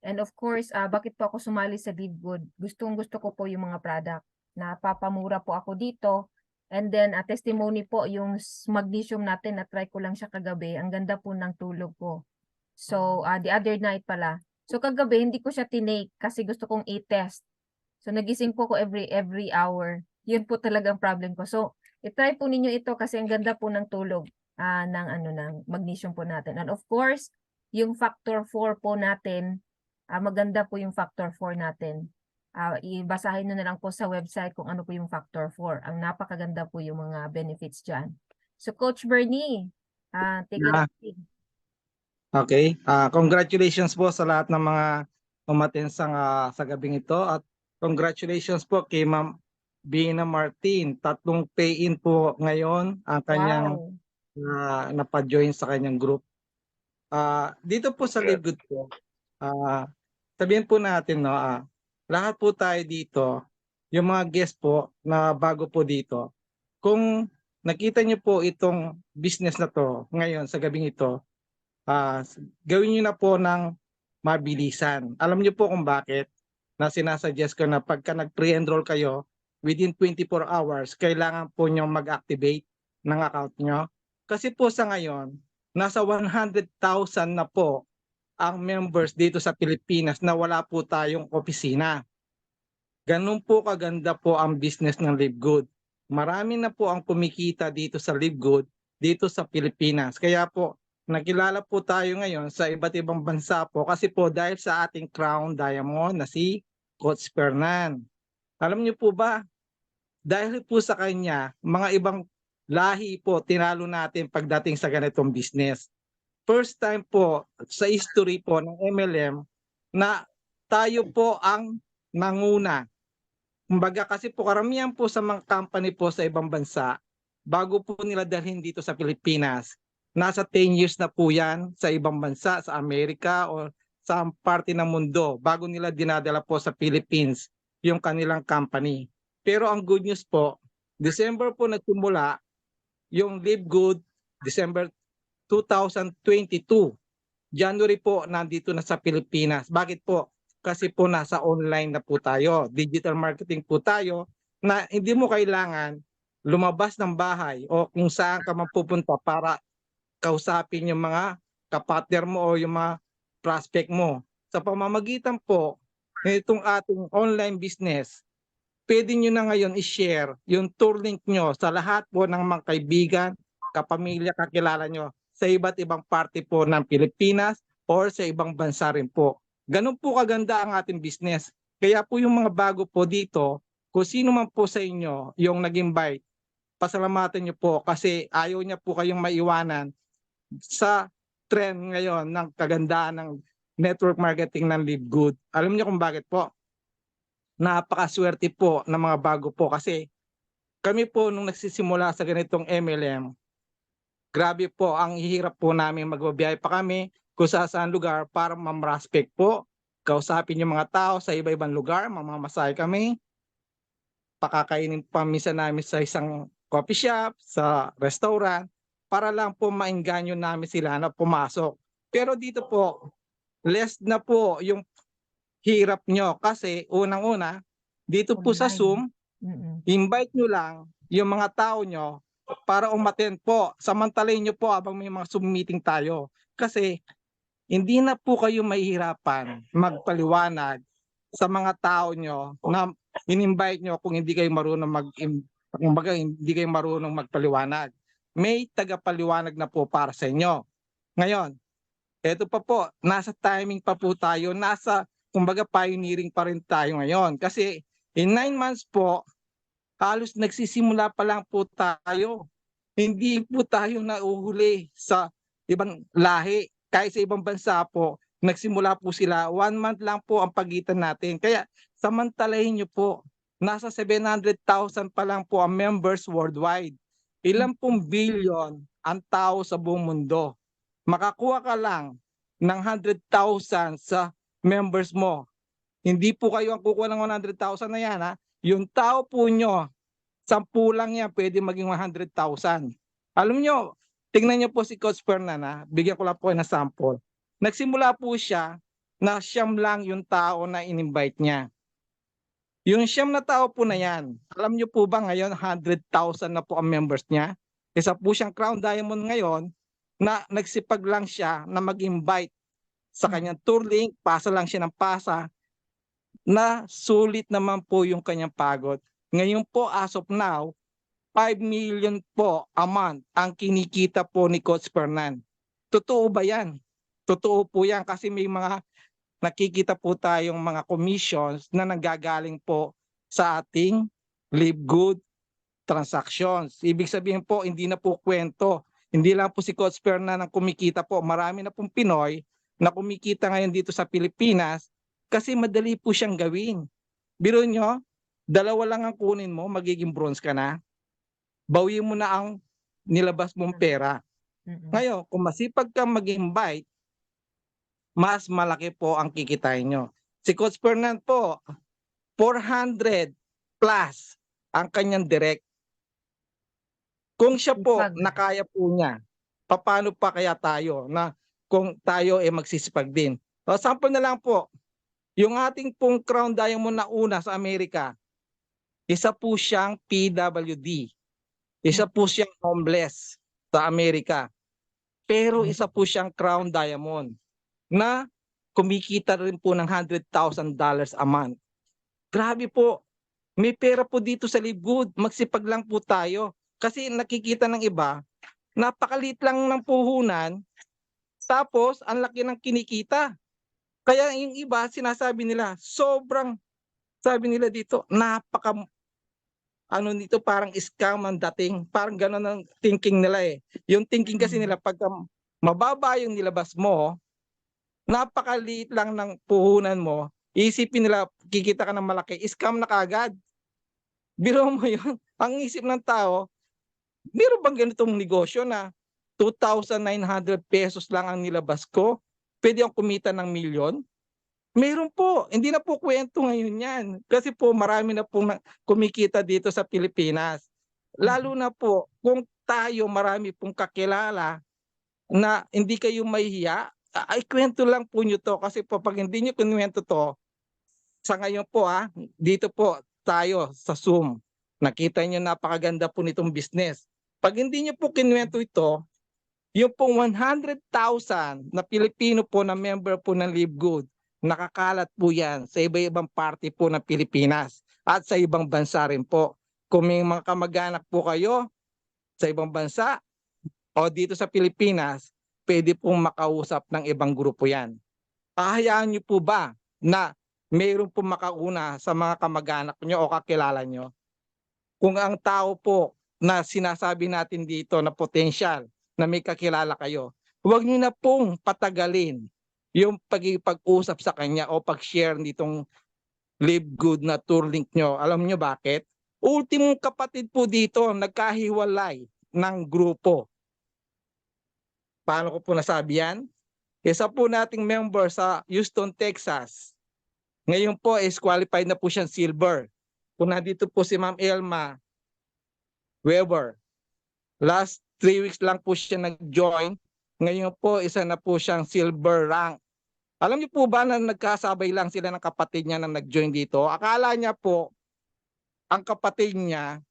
And of course, bakit po ako sumali sa LiveGood? Gustong-gusto ko po yung mga product. Napapamura po ako dito. And then, testimony po, yung magnesium natin, na-try ko lang siya kagabi. Ang ganda po ng tulog ko. So, the other night pala. So, kagabi, hindi ko siya tinake kasi gusto kong i-test. So, nagising po ko every hour. Yun po talaga ang problem ko. So, i-try po ninyo ito kasi ang ganda po ng tulog ng magnesium po natin. And of course, yung factor 4 po natin, maganda po yung factor 4 natin. Ibasahin nyo na lang po sa website kung ano po yung factor 4. Ang napakaganda po yung mga benefits dyan. So, Coach Bernie, take it away. Okay. Congratulations po sa lahat ng mga umattend sa gabing ito at congratulations po kay Ma'am Bina Martin. 3 pay-in po ngayon ang kanyang napa-join sa kanyang group. Dito po sa LiveGood po, sabihin po natin, no, lahat po tayo dito, yung mga guest po na bago po dito, kung nakita niyo po itong business na to ngayon sa gabing ito, gawin niyo na po ng mabilisan. Alam niyo po kung bakit na sinasuggest ko na pagka nag-pre-enroll kayo, within 24 hours, kailangan po niyo mag-activate ng account niyo. Kasi po sa ngayon, nasa 100,000 na po ang members dito sa Pilipinas na wala po tayong opisina. Ganun po kaganda po ang business ng LiveGood. Marami na po ang kumikita dito sa LiveGood dito sa Pilipinas. Kaya po nakilala po tayo ngayon sa iba't ibang bansa po kasi po dahil sa ating crown diamond na si Coach Fernan. Alam niyo po ba, dahil po sa kanya, mga ibang lahi po tinalo natin pagdating sa ganitong business. First time po sa history po ng MLM na tayo po ang nanguna. Kumbaga kasi po karamihan po sa mga company po sa ibang bansa, bago po nila dalhin dito sa Pilipinas, nasa 10 years na po yan sa ibang bansa, sa Amerika o sa parte ng mundo, bago nila dinadala po sa Philippines yung kanilang company. Pero ang good news po, December po nagsimula yung LiveGood, December 2022. January po nandito na sa Pilipinas. Bakit po? Kasi po nasa online na po tayo. Digital marketing po tayo na hindi mo kailangan lumabas ng bahay o kung saan ka mapupunta para kausapin yung mga kapartner mo o yung mga prospect mo. Sa pamamagitan po nitong ating online business, pwede nyo na ngayon i-share yung tour link nyo sa lahat po ng mga kaibigan, kapamilya, kakilala nyo sa iba't ibang parte po ng Pilipinas or sa ibang bansa rin po. Ganun po kaganda ang ating business. Kaya po yung mga bago po dito, kung sino man po sa inyo yung nag-invite, pasalamatan nyo po kasi ayaw niya po kayong maiwanan sa trend ngayon ng kagandahan ng network marketing ng LiveGood. Alam niyo kung bakit po? Napakaswerte po ng mga bago po kasi kami po nung nagsisimula sa ganitong MLM, grabe po ang hirap po namin magbabiyahe pa kami kung saan lugar para mamraspect po, kausapin yung mga tao sa iba-ibang lugar, mamamasahe kami, pakakainin pa minsan namin sa isang coffee shop, sa restaurant, para lang po maengganyo namin sila na pumasok. Pero dito po, less na po yung hirap nyo kasi unang-una, dito po sa Online. Zoom, Mm-mm. invite nyo lang yung mga tao nyo para umattend po. Samantalahin nyo po habang may mga Zoom meeting tayo. Kasi hindi na po kayo mahihirapan magpaliwanag sa mga tao nyo na in-invite nyo kung hindi kayo marunong kumbaga, hindi kayo marunong magpaliwanag. May tagapaliwanag na po para sa inyo. Ngayon, eto pa po, nasa timing pa po tayo, kumbaga pioneering pa rin tayo ngayon. Kasi in 9 months po, halos nagsisimula pa lang po tayo. Hindi po tayo nauhuli sa ibang lahi. Kahit sa ibang bansa po, nagsimula po sila. 1 month lang po ang pagitan natin. Kaya samantalahin nyo po, nasa 700,000 pa lang po ang members worldwide. Ilang pong billion ang tao sa buong mundo. Makakuha ka lang ng 100,000 sa members mo. Hindi po kayo ang kukuha ng 100,000 na yan, ha? Yung tao po nyo, 10 lang yan, pwede maging 100,000. Alam nyo, tingnan nyo po si Coach Fernan, ha? Bigyan ko lang po ng sample. Nagsimula po siya na siyam lang yung tao na in-invite niya. Yung siyam na tao po na yan, alam nyo po ba ngayon 100,000 na po ang members niya? Isa po siyang Crown Diamond ngayon na nagsipag lang siya na mag-invite sa kanyang tour link, pasa lang siya ng pasa, na sulit naman po yung kanyang pagod. Ngayon po, as of now, 5 million po a month ang kinikita po ni Coach Fernan. Totoo ba yan? Totoo po yan kasi may mga nakikita po tayong mga commissions na nanggagaling po sa ating LiveGood transactions. Ibig sabihin po, hindi na po kwento. Hindi lang po si Coach Fernan ang kumikita po. Marami na pong Pinoy na kumikita ngayon dito sa Pilipinas kasi madali po siyang gawin. Biro nyo, 2 lang ang kunin mo, magiging bronze ka na. Bawiin mo na ang nilabas mong pera. Ngayon, kung masipag kang mag-invite, mas malaki po ang kikitain nyo. Si Coach Fernand po, 400 plus ang kanyang direct. Kung siya po, Sipag. nakaya po niya, paano pa kaya tayo na kung tayo magsisipag din? O, sample na lang po, yung ating pong Crown Diamond na una sa Amerika, isa po siyang PWD. Isa po siyang homeless sa Amerika. Pero isa po siyang Crown Diamond na kumikita rin po ng $100,000 a month. Grabe po. May pera po dito sa Live Good. Magsipag lang po tayo. Kasi nakikita ng iba, napakalit lang ng puhunan, tapos ang laki ng kinikita. Kaya yung iba, sinasabi nila, sobrang, sabi nila dito, ano nito, parang scam ang dating. Parang gano'n ang thinking nila eh. Yung thinking kasi nila, pagka mababa yung nilabas mo, napakaliit lang ng puhunan mo, isipin nila, kikita ka ng malaki, scam na kagad. Biro mo yun. Ang isip ng tao, meron bang ganitong negosyo na 2,900 pesos lang ang nilabas ko? Pwede akong kumita ng milyon? Meron po. Hindi na po kwento ngayon yan. Kasi po marami na pong kumikita dito sa Pilipinas. Lalo na po kung tayo marami pong kakilala na hindi kayo mahihiya, ay kwento lang po nyo to. Kasi po pag hindi nyo kinuwento to, sa ngayon po dito po tayo sa Zoom. Nakita nyo napakaganda po nitong business. Pag hindi nyo po kinuwento ito, yung pong 100,000 na Pilipino po na member po ng Live Good, nakakalat po yan sa iba-ibang party po ng Pilipinas at sa ibang bansa rin po. Kung may mga kamag-anak po kayo sa ibang bansa o dito sa Pilipinas, pwede pong makausap ng ibang grupo yan. Hahayaan nyo po ba na mayroon po makauna sa mga kamag-anak nyo o kakilala nyo? Kung ang tao po na sinasabi natin dito na potential na may kakilala kayo, huwag nyo na pong patagalin yung pag-usap sa kanya o pag-share nitong Live Good na tour link nyo. Alam nyo bakit? Ultimong kapatid po dito, nagkahiwalay ng grupo. Paano ko po nasabi yan? Isa po nating member sa Houston, Texas. Ngayon po is qualified na po siyang silver. Kung nandito po si Ma'am Elma Weber. Last 3 weeks lang po siya nag-join. Ngayon po isa na po siyang silver rank. Alam niyo po ba na nagkasabay lang sila ng kapatid niya na nag-join dito? Akala niya po ang kapatid niya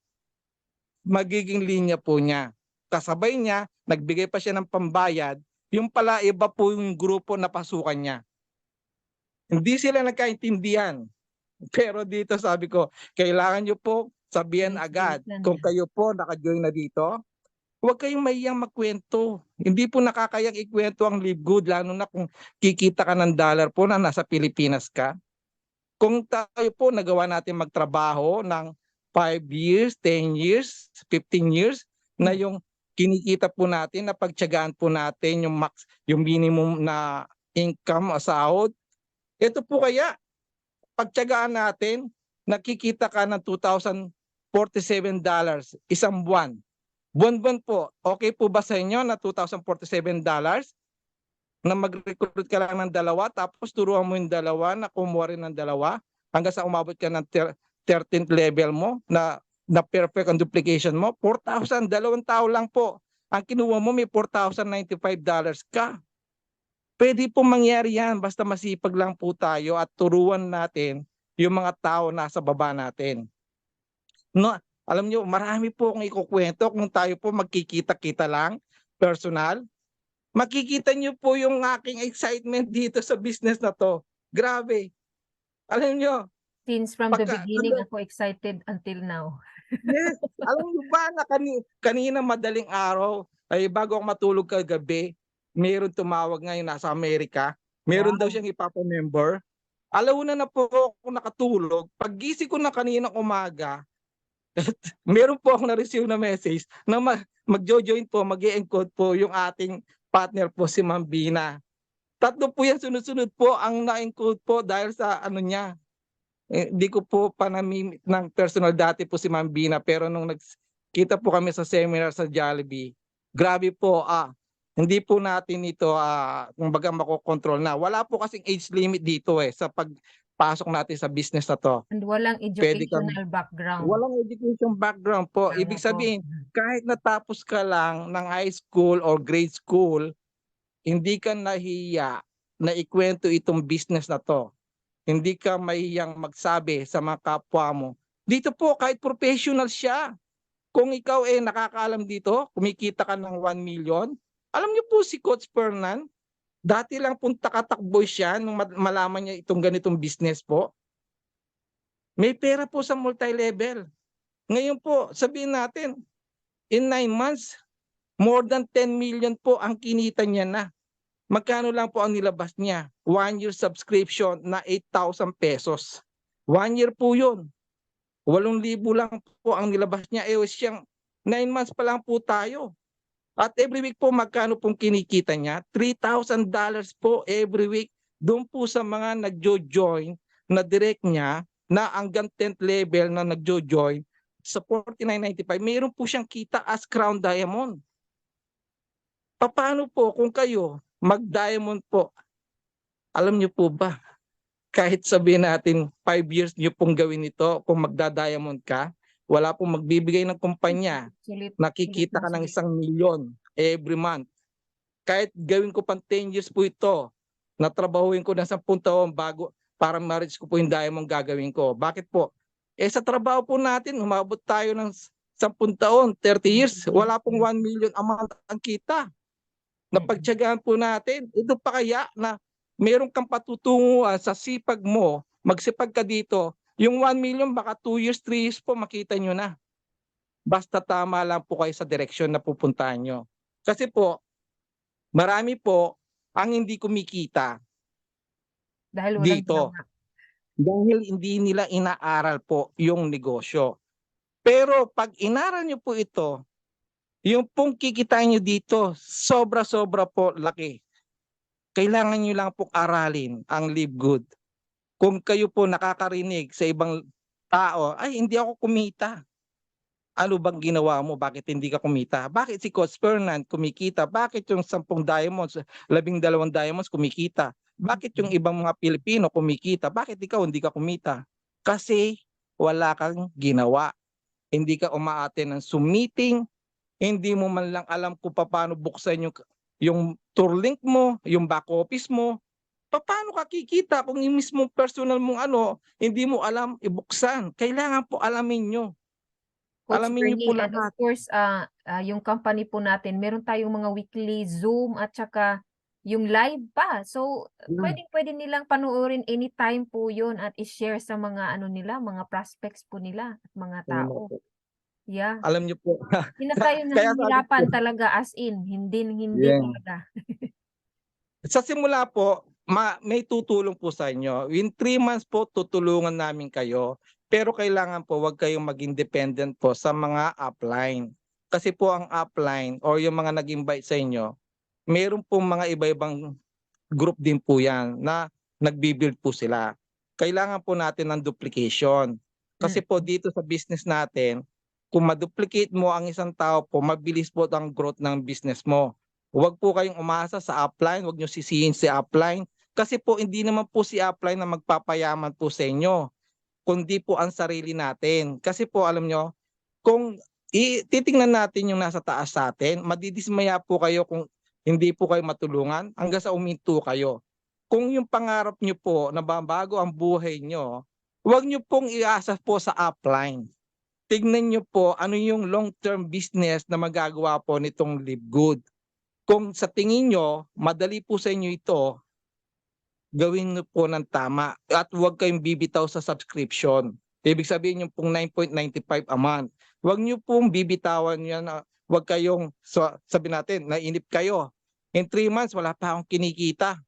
magiging linya po niya. Kasabay niya, nagbigay pa siya ng pambayad. Yung pala iba po yung grupo na pasukan niya. Hindi sila nagkaintindihan. Pero dito sabi ko, kailangan nyo po sabihan agad. Kung kayo po naka-join na dito, huwag kayong mahiyang magkwento. Hindi po nakakayang ikwento ang Live Good, lalo na kung kikita ka ng dollar po na nasa Pilipinas ka. Kung tayo po nagawa natin magtrabaho ng 5 years, 10 years, 15 years, na yung kinikita po natin, na pagtiyagaan po natin yung max, yung minimum na income o sahod, ito po kaya, pagtiyagaan natin, nakikita ka ng $2,047 isang buwan. Buwan-buwan po, okay po ba sa inyo na $2,047 na mag-recruit ka lang ng dalawa, tapos turuan mo yung dalawa na kumuha rin ng dalawa hanggang sa umabot ka ng 13th level mo na perfect ang duplication mo, 4,000, 2 tao lang po. Ang kinuha mo may $4,095 ka. Pwede po mangyari yan basta masipag lang po tayo at turuan natin yung mga tao nasa baba natin. No, alam nyo, marami po akong ikukwento kung tayo po magkikita-kita lang, personal. Makikita nyo po yung aking excitement dito sa business na to. Grabe. Alam nyo. Since from the beginning, ako excited until now. Yes. Alam nyo ba na kanina madaling araw, ay bago ako matulog kagabi, meron tumawag ngayon nasa Amerika. Meron daw siyang ipapamember. Alauna na po ako nakatulog. Paggising ko na kaninang umaga, meron po ako na-receive na message na mag-join po, mag-i-encode po yung ating partner po si Ma'am Bina. 3 po yan sunod-sunod po ang na-encode po dahil sa ano niya. Hindi ko po panamimit ng personal dati po si Ma'am Bina, pero nung nagkita po kami sa seminar sa Jollibee, grabe po Hindi po natin ito kumbaga makokontrol na. Wala po kasing age limit dito sa pagpasok natin sa business na to. And walang Pwede kang educational background. walang education background po. Tama Ibig po. sabihin, kahit natapos ka lang ng high school or grade school, hindi ka nahiya na ikwento itong business na to. Hindi ka mahiyang magsabi sa mga kapwa mo. Dito po, kahit professional siya, kung ikaw nakakaalam dito, kumikita ka ng 1 million, alam niyo po si Coach Fernan, dati lang pong takatakbo siya nung malaman niya itong ganitong business po. May pera po sa multi-level. Ngayon po, sabihin natin, in 9 months, more than 10 million po ang kinita niya na. Magkano lang po ang nilabas niya? 1 year subscription na 8,000 pesos. 1 year po yun. 8,000 lang po ang nilabas niya. Siyang 9 months pa lang po tayo. At every week po, magkano pong kinikita niya? $3,000 po every week. Doon po sa mga nagjo-join na direct niya na hanggang 10th level na nagjo-join sa 49.95, mayroon po siyang kita as Crown Diamond. Paano po kung kayo mag-diamond po? Alam niyo po ba, kahit sabihin natin 5 years niyo pong gawin ito, kung magda-diamond ka, wala pong magbibigay ng kumpanya. Nakikita ka ng 1 million every month. Kahit gawin ko pang 10 years po ito, natrabahuin ko na 10 taon bago para ma-reach ko po yung diamond gagawin ko. Bakit po? Sa trabaho po natin, umabot tayo ng 10 taon, 30 years, wala pong 1 million amount ang kita. Napagtiyagaan po natin. Ito pa kaya na meron kang patutunguhan sa sipag mo, magsipag ka dito, yung 1 million baka 2 years, 3 years po makita nyo na. Basta tama lang po kayo sa direksyon na pupuntahan nyo. Kasi po, marami po ang hindi kumikita Dahil walang dito. ginawa. Dahil hindi nila inaaral po yung negosyo. Pero pag inaral nyo po ito, yung pong kikitain nyo dito, sobra-sobra po laki. Kailangan nyo lang po aralin ang Live Good. Kung kayo po nakakarinig sa ibang tao, ay hindi ako kumita. Ano bang ginawa mo? Bakit hindi ka kumita? Bakit si Coach Fernan kumikita? Bakit yung 10 diamonds, 12 diamonds kumikita? Bakit yung ibang mga Pilipino kumikita? Bakit ikaw hindi ka kumita? Kasi wala kang ginawa. Hindi ka umaattend ng Zoom meeting, hindi mo man lang alam kung paano buksan yung tour link mo, yung back office mo. Paano ka kikita kung yung mismong personal mong hindi mo alam ibuksan? Kailangan po alamin nyo. Coach Alamin niyo po Bernie, and of lahat. course, yung company po natin, meron tayong mga weekly Zoom at saka yung live pa. So, pwede nilang panoorin anytime po yun at i-share sa mga nila, mga prospects po nila at mga tao. Yeah. Alam niyo po. Hindi na tayo Kaya sabi nahihirapan ko, talaga as in. Hindi Yeah. talaga. sa simula po, may tutulong po sa inyo. In 3 months po, tutulungan namin kayo. Pero kailangan po, wag kayong maging dependent po sa mga upline. Kasi po ang upline or yung mga nag-invite sa inyo, meron po mga iba-ibang group din po yan na nagbibuild po sila. Kailangan po natin ng duplication. Kasi po dito sa business natin, kung ma-duplicate mo ang isang tao po, mabilis po ang growth ng business mo. Huwag po kayong umasa sa upline, huwag nyo sisihin si upline. Kasi po hindi naman po si upline na magpapayaman po sa inyo, kundi po ang sarili natin. Kasi po alam nyo, kung titingnan natin yung nasa taas sa atin, madidismaya po kayo kung hindi po kayo matulungan hanggang sa uminto kayo. Kung yung pangarap nyo po na bago ang buhay nyo, huwag nyo pong iasa po sa upline. Tignan nyo po ano yung long-term business na magagawa po nitong Live Good. Kung sa tingin nyo, madali po sa inyo ito, gawin nyo po ng tama at huwag kayong bibitaw sa subscription. Ibig sabihin yung pong 9.95 a month. Huwag nyo pong bibitawan yan. Huwag kayong, sabi natin, nainip kayo. In 3 months, wala pa akong kinikita.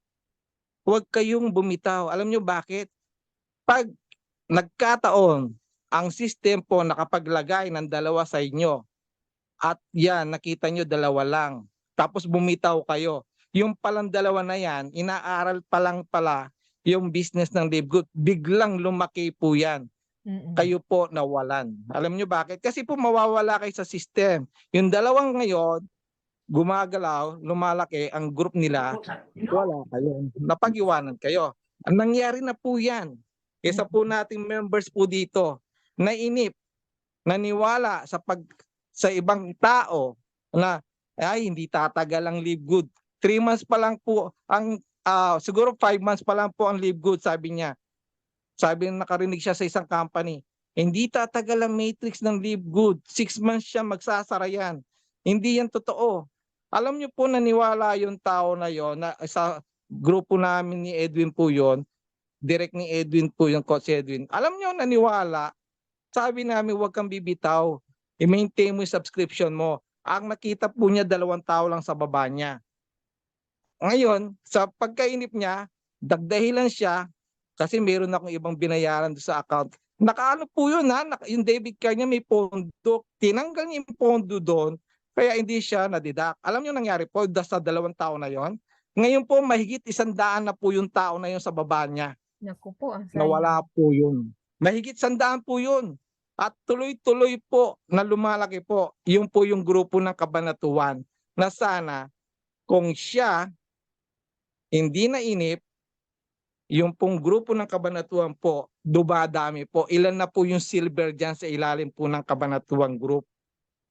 Huwag kayong bumitaw. Alam nyo bakit? Pag nagkataon, ang system po nakapaglagay ng 2 sa inyo at yan, nakita nyo 2 lang. Tapos bumitaw kayo. Yung palang 2 na yan, inaaral pa lang pala yung business ng Live Good. Biglang lumaki po yan. Kayo po nawalan. Alam nyo bakit? Kasi po mawawala kayo sa system. Yung 2 ngayon, gumagalaw, lumalaki ang group nila, wala kayo. Napag-iwanan kayo. Ang nangyari na po yan. Isa po nating members po dito, nainip, naniwala sa ibang tao na ay hindi tatagal ang Live Good. 3 months pa lang po ang siguro 5 months pa lang po ang Live Good, sabi niya. Sabi na nakarinig siya sa isang company. Hindi tatagal ang matrix ng Live Good. 6 months siya magsasara yan. Hindi yan totoo. Alam niyo po naniwala yung tao na yon na sa grupo namin ni Edwin po yon, direct ni Edwin po yung Coach Edwin. Alam niyo naniwala. Sabi namin huwag kang bibitaw. I-maintain mo yung subscription mo. Ang nakita po niya 2 tao lang sa baba niya. Ngayon, sa pagkainip niya, dagdahilan siya kasi meron akong ibang binayaran sa account. Nakaano po yun ha, yung debit card niya may pondo. Tinanggal niya yung pondo doon, kaya hindi siya nadidak. Alam niyo nangyari po sa 2 tao na yon. Ngayon po mahigit 100 na po yung tao na yon sa baba niya. Naku po, ang sayang. Nawala po yun. Mahigit 100 po yun. At tuloy-tuloy po na lumalaki po. Yung po yung grupo ng Kabanatuan na sana kung siya hindi nainip, yung pong grupo ng Kabanatuan po, dumadami po. Ilan na po yung silver dyan sa ilalim po ng Kabanatuan group.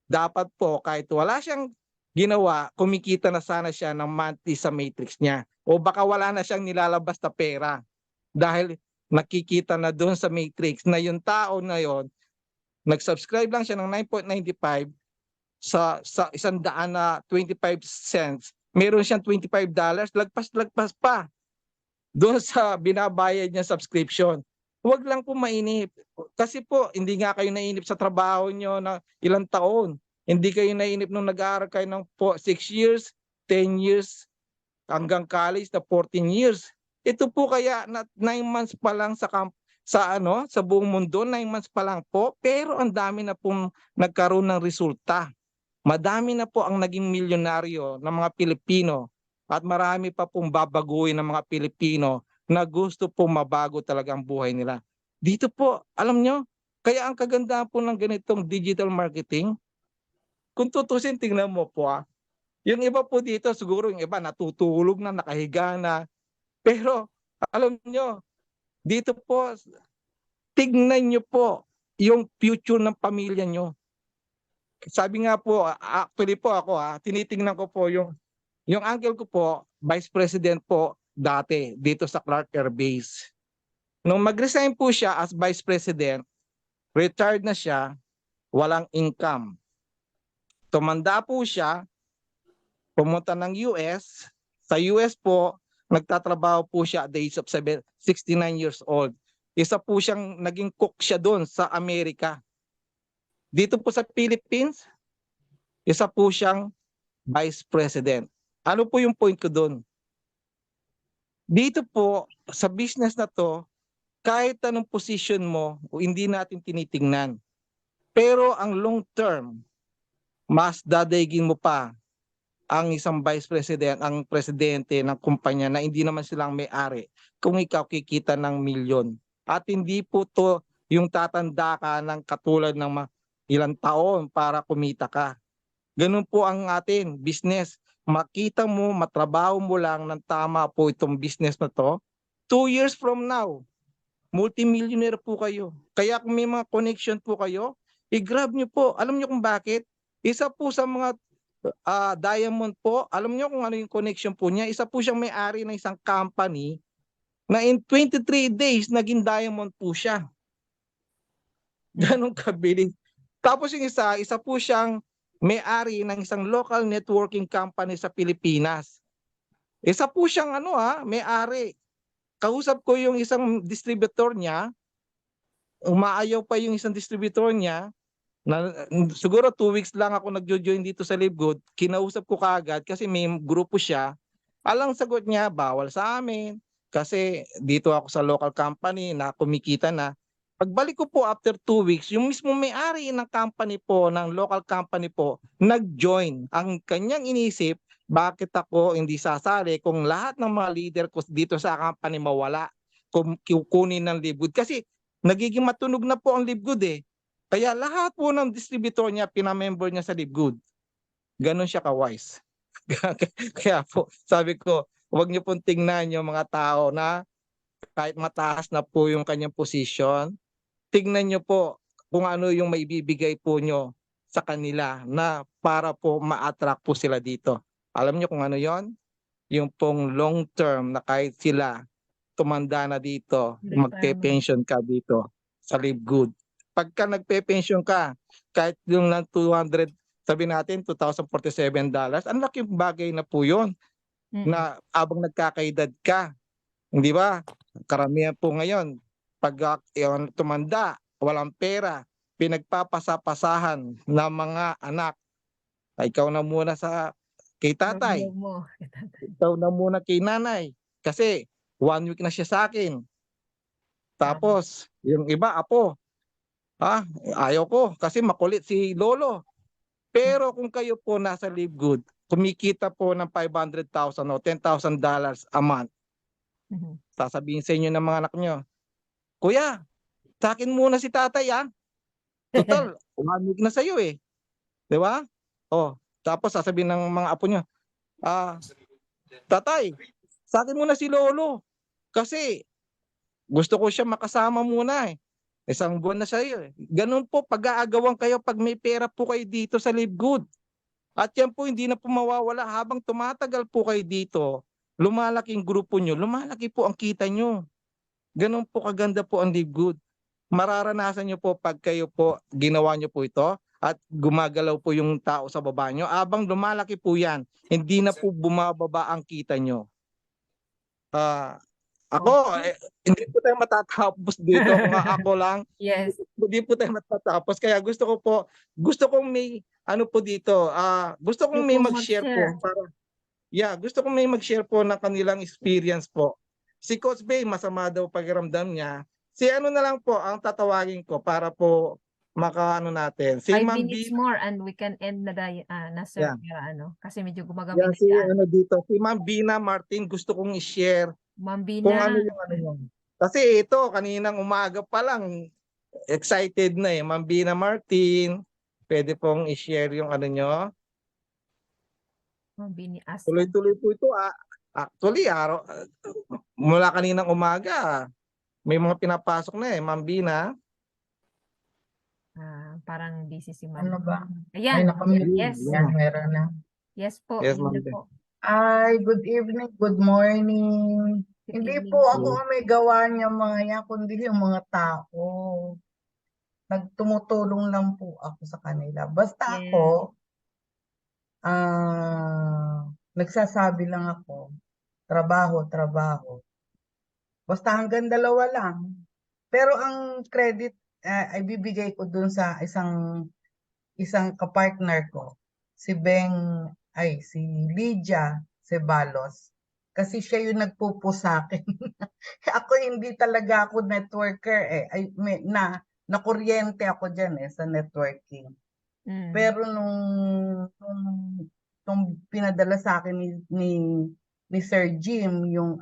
Dapat po kahit wala siyang ginawa, kumikita na sana siya ng monthly sa matrix niya. O baka wala na siyang nilalabas na pera. Dahil nakikita na doon sa matrix na yung tao na yon, nag-subscribe lang siya ng 9.95 sa 125 cents. Meron siyang $25, lagpas pa doon sa binabayad niya subscription. Huwag lang po mainip. Kasi po, hindi nga kayo nainip sa trabaho niyo na ilang taon. Hindi kayo nainip nung nag-aaral kayo ng 6 years, 10 years, hanggang college na 14 years. Ito po kaya na 9 months pa lang sa buong mundo, 9 months pa lang po, pero ang dami na pong nagkaroon ng resulta. Madami na po ang naging milyonaryo ng mga Pilipino at marami pa pong babaguhin ng mga Pilipino na gusto pong mabago talaga ang buhay nila. Dito po, alam nyo, kaya ang kagandahan po ng ganitong digital marketing, kung tutusin, tingnan mo po yung iba po dito, siguro yung iba natutulog na, nakahiga na, pero alam nyo, dito po, tignan nyo po yung future ng pamilya nyo. Sabi nga po, actually po ako tinitingnan ko po yung uncle ko po, Vice President po dati dito sa Clark Air Base. Nung mag-resign po siya as Vice President, retired na siya, walang income. Tumanda po siya, pumunta ng US. Sa US po, nagtatrabaho po siya at the age of 69 years old. Isa po siyang naging cook siya doon sa Amerika. Dito po sa Philippines, isa po siyang Vice President. Ano po yung point ko doon? Dito po, sa business na to, kahit anong position mo, hindi natin tinitingnan. Pero ang long term, mas dadaigin mo pa ang isang Vice President, ang presidente ng kumpanya na hindi naman silang may-ari kung ikaw kikita ng milyon. At hindi po to yung tatanda ka ng katulad ng ilang taon para kumita ka. Ganun po ang atin, business. Makita mo, matrabaho mo lang ng tama po itong business na to. 2 years from now, multimillionaire po kayo. Kaya kung may mga connection po kayo, i-grab nyo po. Alam nyo kung bakit? Isa po sa mga Diamond po, alam nyo kung ano yung connection po niya? Isa po siyang may-ari ng isang company na in 23 days, naging Diamond po siya. Ganun kabilis. Tapos yung isa po siyang may-ari ng isang local networking company sa Pilipinas. Isa po siyang may-ari. Kausap ko yung isang distributor niya, umaayaw pa yung isang distributor niya, siguro 2 weeks lang ako nag-join dito sa Live Good, kinausap ko kaagad kasi may grupo siya. Alang sagot niya, bawal sa amin kasi dito ako sa local company na kumikita na. Pagbalik ko po after 2 weeks, yung mismo may-ari ng company po, ng local company po, nag-join. Ang kanyang inisip, bakit ako hindi sasali kung lahat ng mga leader ko dito sa company mawala, kung kukunin ng Live Good. Kasi nagiging matunog na po ang Live Good eh. Kaya lahat po ng distributor niya, pinamember niya sa Live Good. Ganon siya ka-wise. Kaya po, sabi ko, huwag niyo pong tingnan yung mga tao na kahit mataas na po yung kanyang posisyon, tingnan niyo po kung ano yung maibibigay po nyo sa kanila na para po ma-attract po sila dito. Alam niyo kung ano yon? Yung pong long term na kahit sila tumanda na dito, Retirement. magpe-pension ka dito sa Live Good. Pagka nagpe-pension ka, kahit yung ng 200, sabi natin $2,047, ang laking bagay na po yun na abang nagkakaedad ka. Hindi ba? Karamihan po ngayon, pag tumanda, walang pera, pinagpapasapasahan ng mga anak. Ikaw na muna kay tatay, Problem mo. ikaw na muna kay nanay. Kasi 1 week na siya sa akin. Tapos, yung iba, apo. Ayaw ko kasi makulit si lolo. Pero kung kayo po nasa Live Good, kumikita po ng 500,000 o $10,000 a month, sasabihin sa inyo ng mga anak nyo, Kuya, sa akin muna si tatay Total, 1 week na sa'yo eh. Di ba? Tapos sasabihin ng mga apo nyo, tatay, sa akin muna si lolo. Kasi gusto ko siya makasama muna eh. 1 buwan na sa'yo eh. Ganun po, pag-aagawan kayo pag may pera po kayo dito sa Live Good. At yan po hindi na po mawawala habang tumatagal po kayo dito. Lumalaki yung grupo nyo, lumalaki po ang kita nyo. Ganun po kaganda po ang Live Good. Mararanasan nyo po pag kayo po ginawa nyo po ito at gumagalaw po yung tao sa baba nyo. Abang lumalaki po yan, hindi na po bumababa ang kita nyo. Ako, hindi po tayo matatapos dito kung ako lang. Yes. Hindi po tayo matatapos. Kaya gusto kong may ano po dito. Gusto kong may mag-share po gusto kong may mag-share po ng kanilang experience po. Si Coach Bay, masama daw pakiramdam niya. Si ano na lang po ang tatawagin ko para po makaano natin. Si 5 Ma'am minutes B, more and we can end na sir. Kasi medyo gumagabi na si yan. ano dito, si Ma'am Bina Martin, gusto kong i-share Ma'am kung Bina. ano yung ano yun. Kasi ito, kaninang umaga pa lang, excited na eh. Ma'am Bina Martin, pwede pong i-share yung ano nyo. Ma'am Bini Asa. Tuloy-tuloy po ito. Actually, mula kaninang umaga, may mga pinapasok na eh. Ma'am Bina. Parang busy si Ma'am. Ano ba? Ayan. Ay, nakamute. Yes. Yan, meron na. Yes po. Yes, yun Ma'am na Bina. po. Ay, good evening, good morning. Good Hindi evening po po. ako ang may gawa niya mga yan, kundi yung mga tao. Tumutulong lang po ako sa kanila. Basta Yes. ako, nagsasabi lang ako, trabaho, trabaho. Basta hanggang 2 lang. Pero ang credit ay bibigay ko dun sa isang kapartner ko, si Lydia Ceballos. Kasi siya yung nagpupo sa akin. Ako hindi talaga ako networker eh. Nakuryente ako dyan sa networking. Pero nung pinadala sa akin ni Sir Jim yung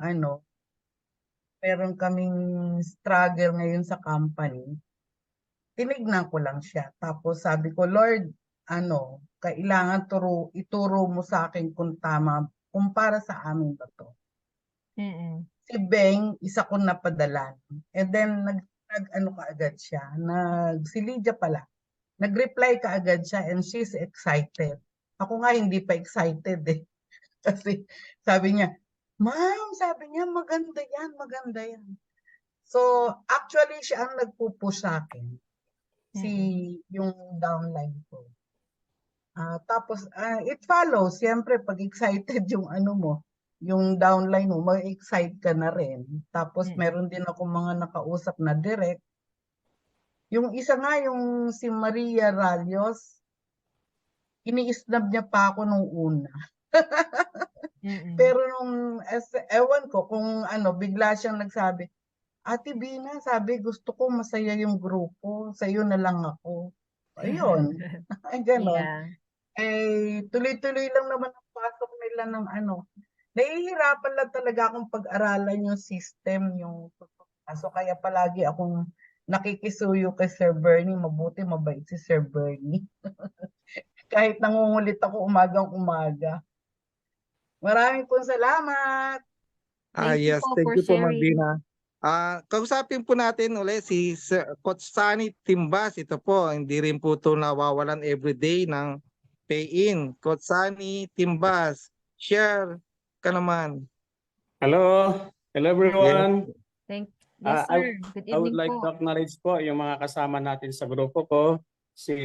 meron kaming struggle ngayon sa company, tinignan ko lang siya. Tapos sabi ko, Lord, kailangan ituro mo sa akin kung tama, kung para sa amin ba to. Si Beng, isa ko napadala. And then, kaagad siya. Si Lydia pala. Nag-reply kaagad siya and she's excited. Ako nga hindi pa excited eh. Kasi sabi niya, Ma'am, sabi niya, maganda yan, maganda yan. So, actually, siya ang nagpupush sa akin. Yung downline ko. Tapos, it follows. Siyempre, pag excited yung yung downline mo, mag-excite ka na rin. Tapos, meron din ako mga nakausap na direct. Yung isa nga, yung si Maria Ralios, ini-snub niya pa ako nung una. Pero ewan ko kung bigla siyang nagsabi, Ate Bina, sabi, gusto ko masaya yung grupo, sa'yo na lang ako. Ayun, ganon. Yeah. Tuloy-tuloy lang naman ang pasok nila ng Nahihirapan lang talaga akong pag-aralan yung system, yung pagpapasok. Kaya palagi akong nakikisuyo kay Sir Bernie, mabuti mabait si Sir Bernie. Kahit nangungulit ako umagang-umaga. Maraming pong salamat. Thank you Yes, po thank for you po, Ma'am sharing. Dina. Kausapin po natin ulit si Coach Sunny Timbas. Ito po, hindi rin po ito nawawalan everyday ng pay-in. Coach Sunny Timbas, share ka naman. Hello, hello everyone. Yes, I, sir. Good I would evening like po. to acknowledge po yung mga kasama natin sa grupo ko, si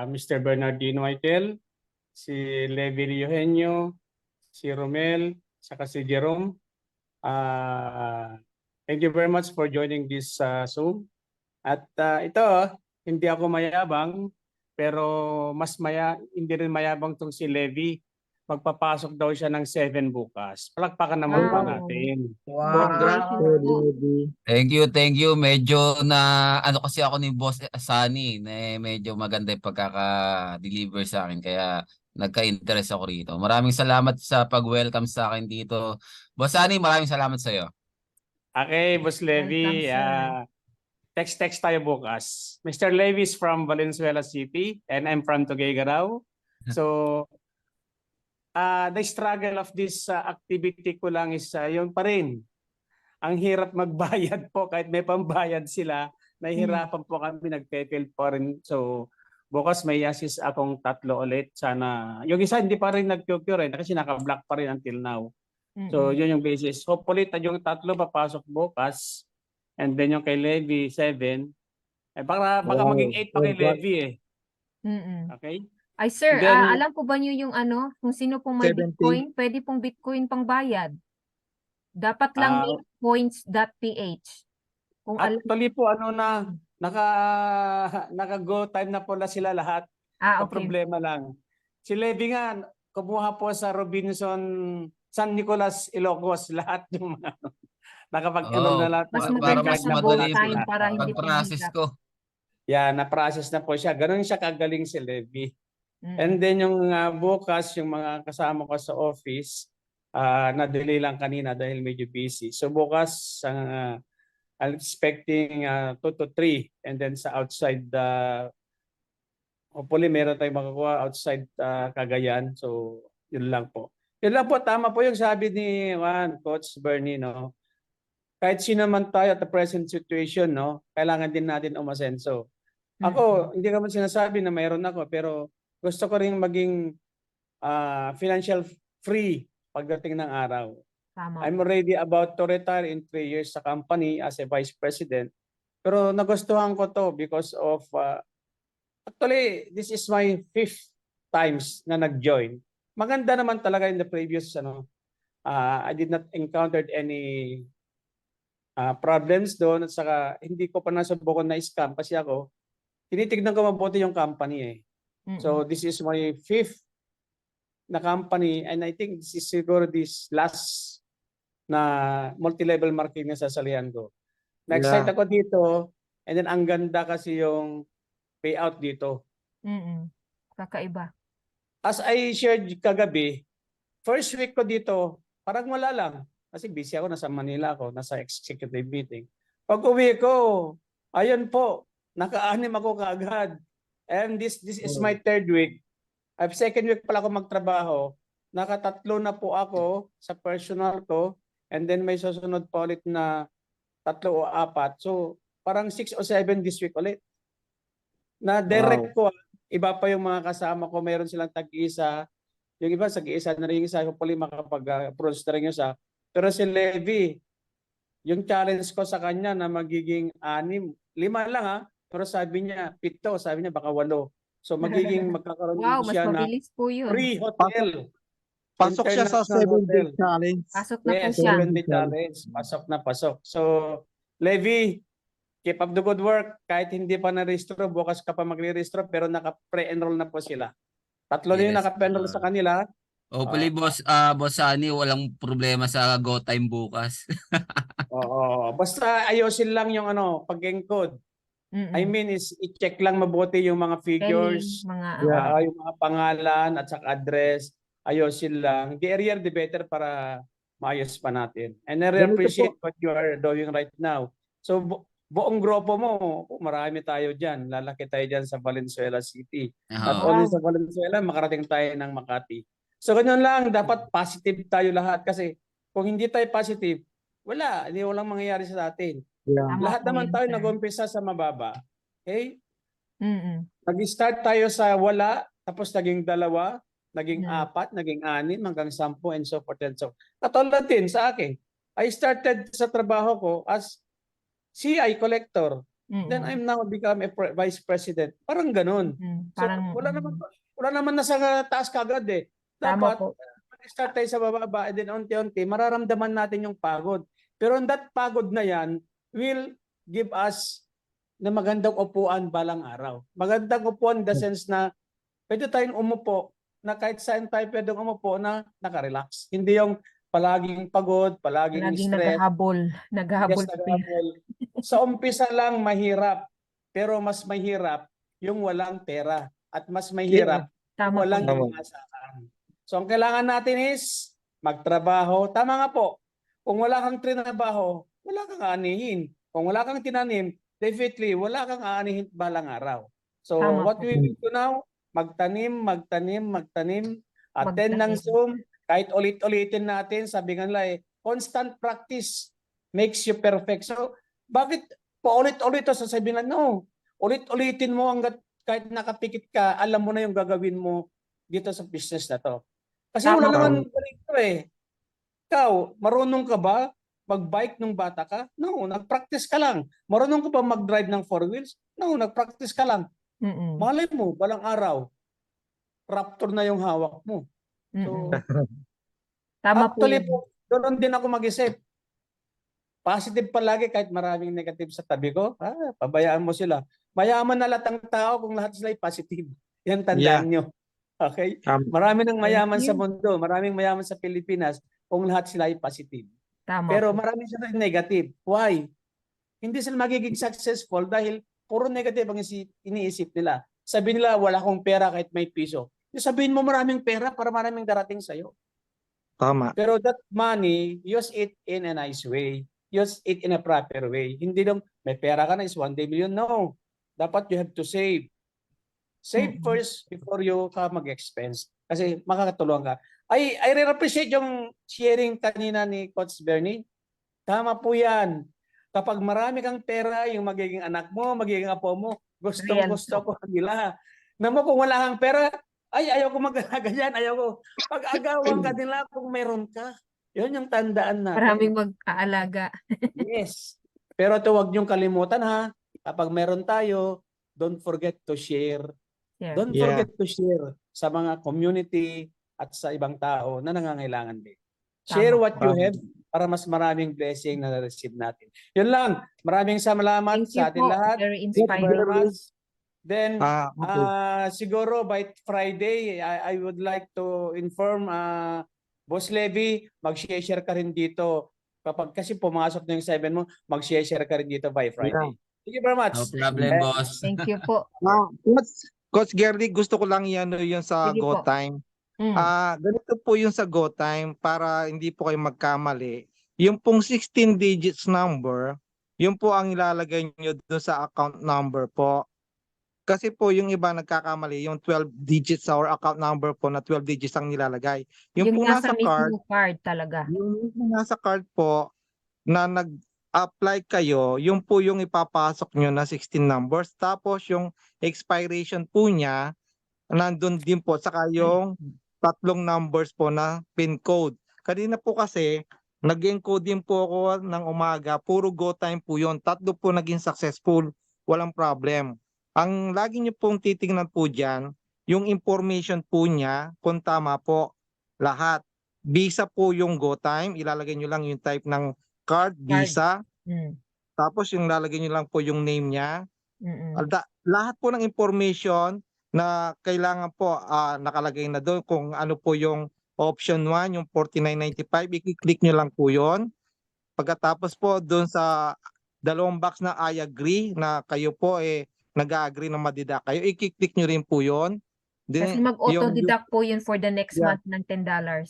Mr. Bernardino Michael, si Levi Eugenio, si Romel, saka si Jerome. Thank you very much for joining this Zoom. At ito, hindi ako mayabang, pero hindi rin mayabang tong si Levi. Magpapasok daw siya ng 7 bukas. Palakpakan naman po Wow. natin. Congrats Congratulations po, po. Lady. Thank you. Medyo na ano kasi ako ni Boss Sunny, na medyo maganda yung pagkaka-deliver sa akin kaya nagka-interest ako rito. Maraming salamat sa pag-welcome sa akin dito. Boss Sunny, maraming salamat sa iyo. Okay, Boss Levi. Welcome, sir. Text tayo bukas. Mr. Levi is from Valenzuela City and I'm from Tuguegarao. So, the struggle of this activity ko lang is yun pa rin. Ang hirap magbayad po kahit may pambayad sila. Nahihirapan po kami, nagpe-fail pa rin. So, bukas may assist akong 3 ulit. Sana, yung isa hindi pa rin nag-cure kasi naka-block pa rin until now. So, yun yung basis. Hopefully, yung 3 papasok bukas. And then yung kay Levi, 7. Baka Wow. maging 8 pa kay Levi eh. Okay? Ay, sir, Then, alam po ba niyo yung kung sino pong may 70. Bitcoin, pwede pong Bitcoin pang bayad. Dapat lang may points.ph. Kung alam, actually po, naka-go time na po na sila lahat. Ang okay. problema lang. Si Levi nga, kumuha po sa Robinson, San Nicolas, Ilocos, lahat yung mga nakapag-enroll na lahat. Mas Para maganda mas sa madali go time po para hindi po pag-process mahirap. ko. Yeah, na-process na po siya. Ganun siya kagaling si Levi. And then yung bukas, yung mga kasama ko sa office, na-delay lang kanina dahil medyo busy. So bukas, I'm expecting 2 to 3. And then sa outside, hopefully meron tayong makakuha outside Cagayan. So yun lang po. Yun lang po, tama po yung sabi ni Coach Bernie, no? Kahit sino man tayo at the present situation, no, kailangan din natin umasenso. Ako, hindi naman sinasabi na mayroon ako, pero gusto ko rin maging financial free pagdating ng araw. Tama. I'm already about to retire in 3 years sa company as a vice president. Pero nagustuhan ko to because of, actually, this is my 5th times na nag-join. Maganda naman talaga in the previous, I did not encountered any problems doon at saka hindi ko pa nasubukan na scam kasi ako, tinitignan ko mabuti yung company eh. So this is my 5th na company and I think this is siguro this last na multi-level marketing na sasalihan ko. Na-excite ako dito and then ang ganda kasi yung payout dito. Kakaiba. As I shared kagabi, first week ko dito, parang wala lang. Kasi busy ako, nasa Manila ako, nasa executive meeting. Pag uwi ko, ayun po, naka-anim ako kaagad. And this is my 3rd week. 2nd week pala ako magtrabaho. Naka-3 na po ako sa personal ko. And then may susunod pa ulit na 3 o 4. So parang 6 o 7 this week ulit. Na direct ko, iba pa yung mga kasama ko, mayroon silang tag-isa. Yung iba, tag-isa na rin yung isa, hopefully makapag-approach na rin yung isa. Pero si Levi, yung challenge ko sa kanya na magiging 6, 5 lang pero sabi niya 7, sabi niya baka 8. So magiging magkakaroon Wow, mas siya na mabilis po yun. free hotel. Pasok siya sa International 7-day hotel. challenge. Pasok na po Yes, siya. 7-day challenge. Pasok na pasok. So, Levi, keep up the good work. Kahit hindi pa na-restro, bukas ka pa magre-restro, pero naka-pre-enroll na po sila. 3 na yung Yes, naka-pre-enroll sa kanila. Hopefully, Boss Sunny, walang problema sa go time bukas. Oo. Basta ayusin lang yung pag-encode. I mean is i-check lang mabuti yung mga figures, yung mga pangalan at saka address. Ayusin lang. The earlier the better para maayos pa natin. And I really appreciate what you are doing right now. So buong grupo mo, marami tayo dyan. Lalaki tayo dyan sa Valenzuela City. Not only sa Valenzuela, makarating tayo ng Makati. So ganyan lang, dapat positive tayo lahat kasi kung hindi tayo positive, walang mangyayari sa atin. Yeah. Tama Lahat po naman yun, tayo sir. nag-umpisa sa mababa. Okay? Mm-mm. Nag-start tayo sa wala, tapos naging 2, naging Mm. 4, naging 6, hanggang 10, and so forth and so. Katulad din sa akin. I started sa trabaho ko as CI collector. Then Mm-mm. I'm now become a vice president. Parang ganun. Mm. So Parang, wala naman nasa taas kagad eh. tama Dapat po. mag-start tayo sa bababa and then unti-unti mararamdaman natin yung pagod. Pero that pagod na yan will give us na magandang upuan balang araw. Magandang upuan in the sense na pwede tayong umupo na kahit saan tayo pwedeng umupo na nakarelax. Hindi yung palaging pagod, palaging Laging stress. naghahabol Yes, sa pera. naghahabol. Sa umpisa lang mahirap, pero mas mahirap yung walang pera at mas mahirap yung Tama po walang yun. Tama. inaasahan. So ang kailangan natin is magtrabaho. Tama nga po. Kung wala kang trinabaho, wala kang aanihin. Kung wala kang tinanim, definitely wala kang aanihin balang araw. So Tama what po. we need to now, magtanim, attend ng Magtanim. Zoom, kahit ulit-ulitin natin, sabi nga nila constant practice makes you perfect. So bakit paulit-ulit ito sasabihin na no, ulit-ulitin mo hanggat kahit nakapikit ka, alam mo na yung gagawin mo dito sa business na to. Kasi Tama wala po. naman ganito eh. Ikaw, marunong ka ba mag-bike nung bata ka? No, nag-practice ka lang. Marunong ka ba mag-drive ng 4 wheels? No, nag-practice ka lang. Mm-mm. Malay mo, balang araw, Raptor na yung hawak mo. So, Mm-mm. Tama po actually yun. po, doon din ako mag-isip. Positive palagi kahit maraming negative sa tabi ko. Pabayaan mo sila. Mayaman na lahat ng tao kung lahat sila ay positive. Yan tandaan nyo. Okay? Marami ng mayaman Thank sa you. mundo. Maraming mayaman sa Pilipinas kung lahat sila ay positive. Tama Pero po. marami sila negative. Why? Hindi sila magiging successful dahil puro negative ang iniisip nila. Sabi nila, wala akong pera kahit may piso. Sabihin mo maraming pera para maraming darating sa'yo. Tama. Pero that money, use it in a nice way. Use it in a proper way. Hindi lang, may pera ka na is 1 day million. No. Dapat you have to save. Save Mm-mm. first before you ka mag-expense. Kasi makakatulong ka. I really appreciate yung sharing kanina ni Coach Bernie. Tama po yan. Kapag marami kang pera, yung magiging anak mo, magiging apo mo, Real gusto po. ko nila. Naman kung wala kang pera, ayaw ko mag-ganyan, ayaw ko. Pag-agawan ka nila kung meron ka. Yun yung tandaan natin. Maraming mag-aalaga. Yes. Pero ito huwag niyong kalimutan ha. Kapag meron tayo, don't forget to share. Yeah. Don't forget to share sa mga community at sa ibang tao na nangangailangan din. Share Tama. what you have para mas maraming blessing na na-receive natin. Yun lang. Maraming salamat Thank you sa atin po. lahat. Very Thank you very inspiring. much. Then, Okay. siguro by Friday, I would like to inform Boss Levy, mag-share ka rin dito. Kasi pumasok na yung 7 mo, mag-share ka rin dito by Friday. Thank you very much. No problem, boss. Thank you po. Coach Gerly, gusto ko lang yan yung sa Sige po. GoTime. Mm. Ganito po yung sa GoTime para hindi po kayo magkamali. Yung pong 16 digits number, yun po ang ilalagay nyo doon sa account number po. Kasi po yung iba nagkakamali, yung 12 digits or account number po na 12 digits ang nilalagay. Yung Yung po nasa nasa card, mismo card talaga. yung nasa card po na nag-apply kayo, yung po yung ipapasok nyo na 16 numbers. Tapos yung expiration po niya, nandun din po. Saka yung 3 numbers po na PIN code. Kanina po kasi, nag-encode din po ako ng umaga. Puro GoTime po yun. 3 po naging successful. Walang problem. Ang lagi nyo pong titingnan po dyan, yung information po niya, kung tama po, lahat. Visa po yung GoTime. Ilalagay nyo lang yung type ng card, Visa. Mm. Tapos yung lalagay nyo lang po yung name niya. Mm-mm. Lahat po ng information na kailangan po nakalagay na doon kung ano po yung option 1, yung 49.95, i-click nyo lang po yon. Pagkatapos po doon sa dalawang box na I agree na kayo po nag-agree na madidak kayo, i-click nyo rin po yon. Kasi mag-auto-deduct po yun for the next Yeah. month ng $10.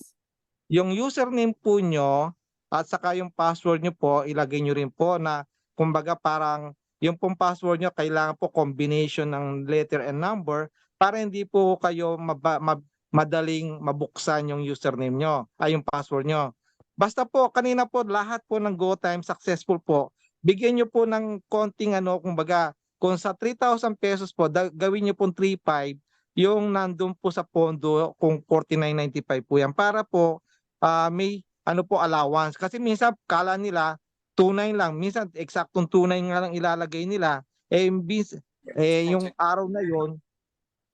Yung username po nyo at saka yung password nyo po, ilagay nyo rin po na kumbaga parang yung pong password nyo kailangan po combination ng letter and number para hindi po kayo madaling mabuksan yung username nyo, ay yung password nyo. Basta po, kanina po, lahat po ng GoTime successful po. Bigyan nyo po ng konting kumbaga, kung sa 3,000 pesos po, gawin nyo pong 3,500, yung nandun po sa pondo, kung 49.95 po yan. Para po, may allowance. Kasi minsan, kala nila, 2,900 lang. Minsan, eksaktong 2,900 nga lang ilalagay nila. Yung araw na yon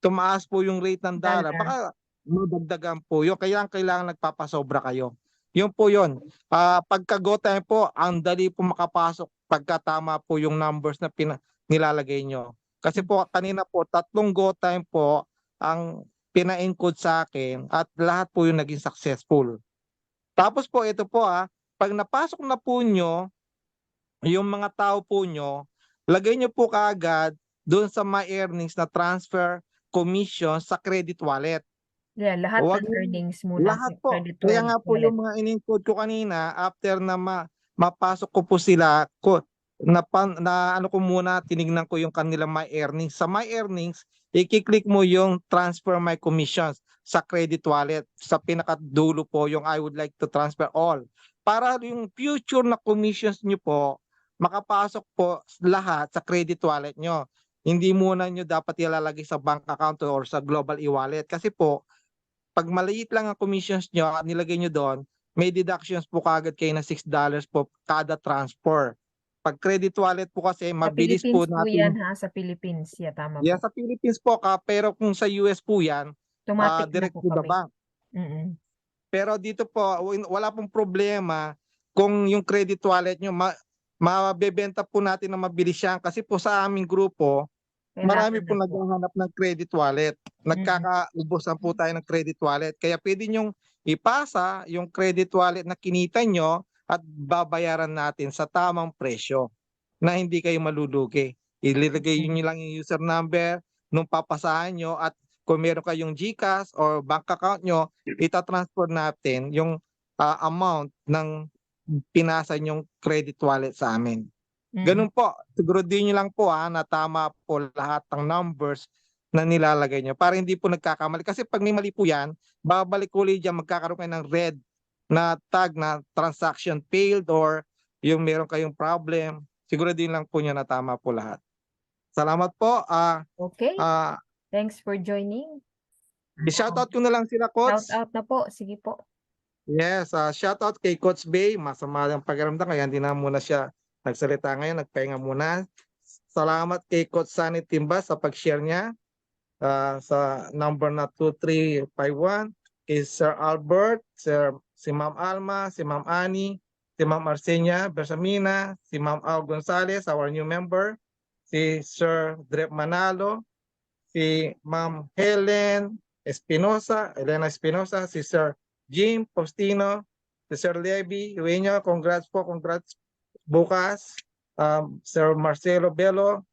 tumaas po yung rate ng dollar. Baka madagdagan po yun. Kaya kailangan nagpapasobra kayo. Yun po yun. Pagka GoTime po, ang dali po makapasok pagka tama po yung numbers na nilalagay nyo. Kasi po kanina po, 3 GoTime po ang pina-encode sa akin at lahat po yung naging successful. Tapos po ito po pag napasok na po nyo, yung mga tao po nyo, lagay nyo po kaagad doon sa my earnings na transfer commission sa credit wallet. Yeah, lahat Huwag ng earnings muna Lahat sa po. credit Kaya nga po wallet. yung mga in-encode ko kanina, after na mapasok ko po sila, ko muna, tinignan ko yung kanilang my earnings. Sa my earnings, i-click mo yung transfer my commissions sa credit wallet. Sa pinakadulo po yung I would like to transfer all. Para yung future na commissions nyo po, makapasok po lahat sa credit wallet nyo. Hindi muna nyo dapat ilalagay sa bank account or sa global e-wallet. Kasi po, pag maliit lang ang commissions nyo at nilagay nyo doon, may deductions po kagad kayo na $6 po kada transfer. Pag credit wallet po kasi, Sa mabilis Philippines po po yan natin. sa Philippines. Yeah, tama Yan po. sa Philippines po pero kung sa US po yan, Automatic na direct po to the kami. bank. Mm-mm. Pero dito po, wala pong problema kung yung credit wallet nyo, mabebenta po natin na mabilis yan. Kasi po sa aming grupo, marami Kailangan po na po. naghahanap ng credit wallet. Nagkakaubusan po tayo ng credit wallet. Kaya pwede nyong ipasa yung credit wallet na kinita nyo at babayaran natin sa tamang presyo na hindi kayo malulugi. Ilagay nyo lang yung user number nung papasahan nyo at kung meron kayong GCash or bank account nyo, itatransfer natin yung amount ng pinasa nyong credit wallet sa amin. Ganun po, siguro din nyo lang po na tama po lahat ng numbers na nilalagay nyo para hindi po nagkakamali. Kasi pag may mali po yan, babalik ulit dyan, magkakaroon kayo ng red na tag na transaction failed or yung meron kayong problem. Siguro din lang po nyo na tama po lahat. Salamat po. Okay. Thanks for joining. I-shoutout ko na lang sila, Coach. Shout out na po. Sige po. Yes, shoutout kay Coach Bay. Masama ang pakiramdam kaya hindi na muna siya nagsalita ngayon, nagpahinga muna. Salamat kay Coach Sunny Timba sa pag-share niya sa number na 2351. Kay Sir Albert, si Ma'am Alma, si Ma'am Annie, si Ma'am Arsenia Bersamina, si Ma'am Al Gonzalez, our new member, si Sir Drep Manalo, si Ma'am Elena Espinosa, si Sir Jim Postino, si Sir Levy Ueño, congrats bukas. Sir Marcelo Bello,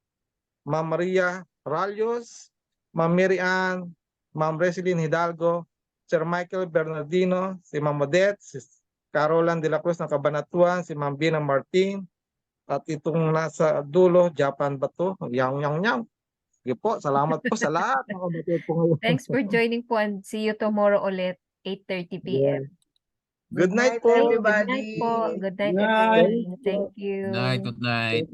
Ma'am Maria Ralios, Ma'am Mary Ann, Ma'am Resilin Hidalgo, Sir Michael Bernardino, si Ma'am Odette, si Carolan de la Cruz ng Cabanatuan, si Ma'am Bina Martin, at itong nasa dulo, Japan ba to? Yang. Sige po, salamat po sa lahat. Thanks for joining po and see you tomorrow ulit, 8:30 p.m. Good night po. everybody. Good night po. Good night, Night. everyone. Thank you. Good night.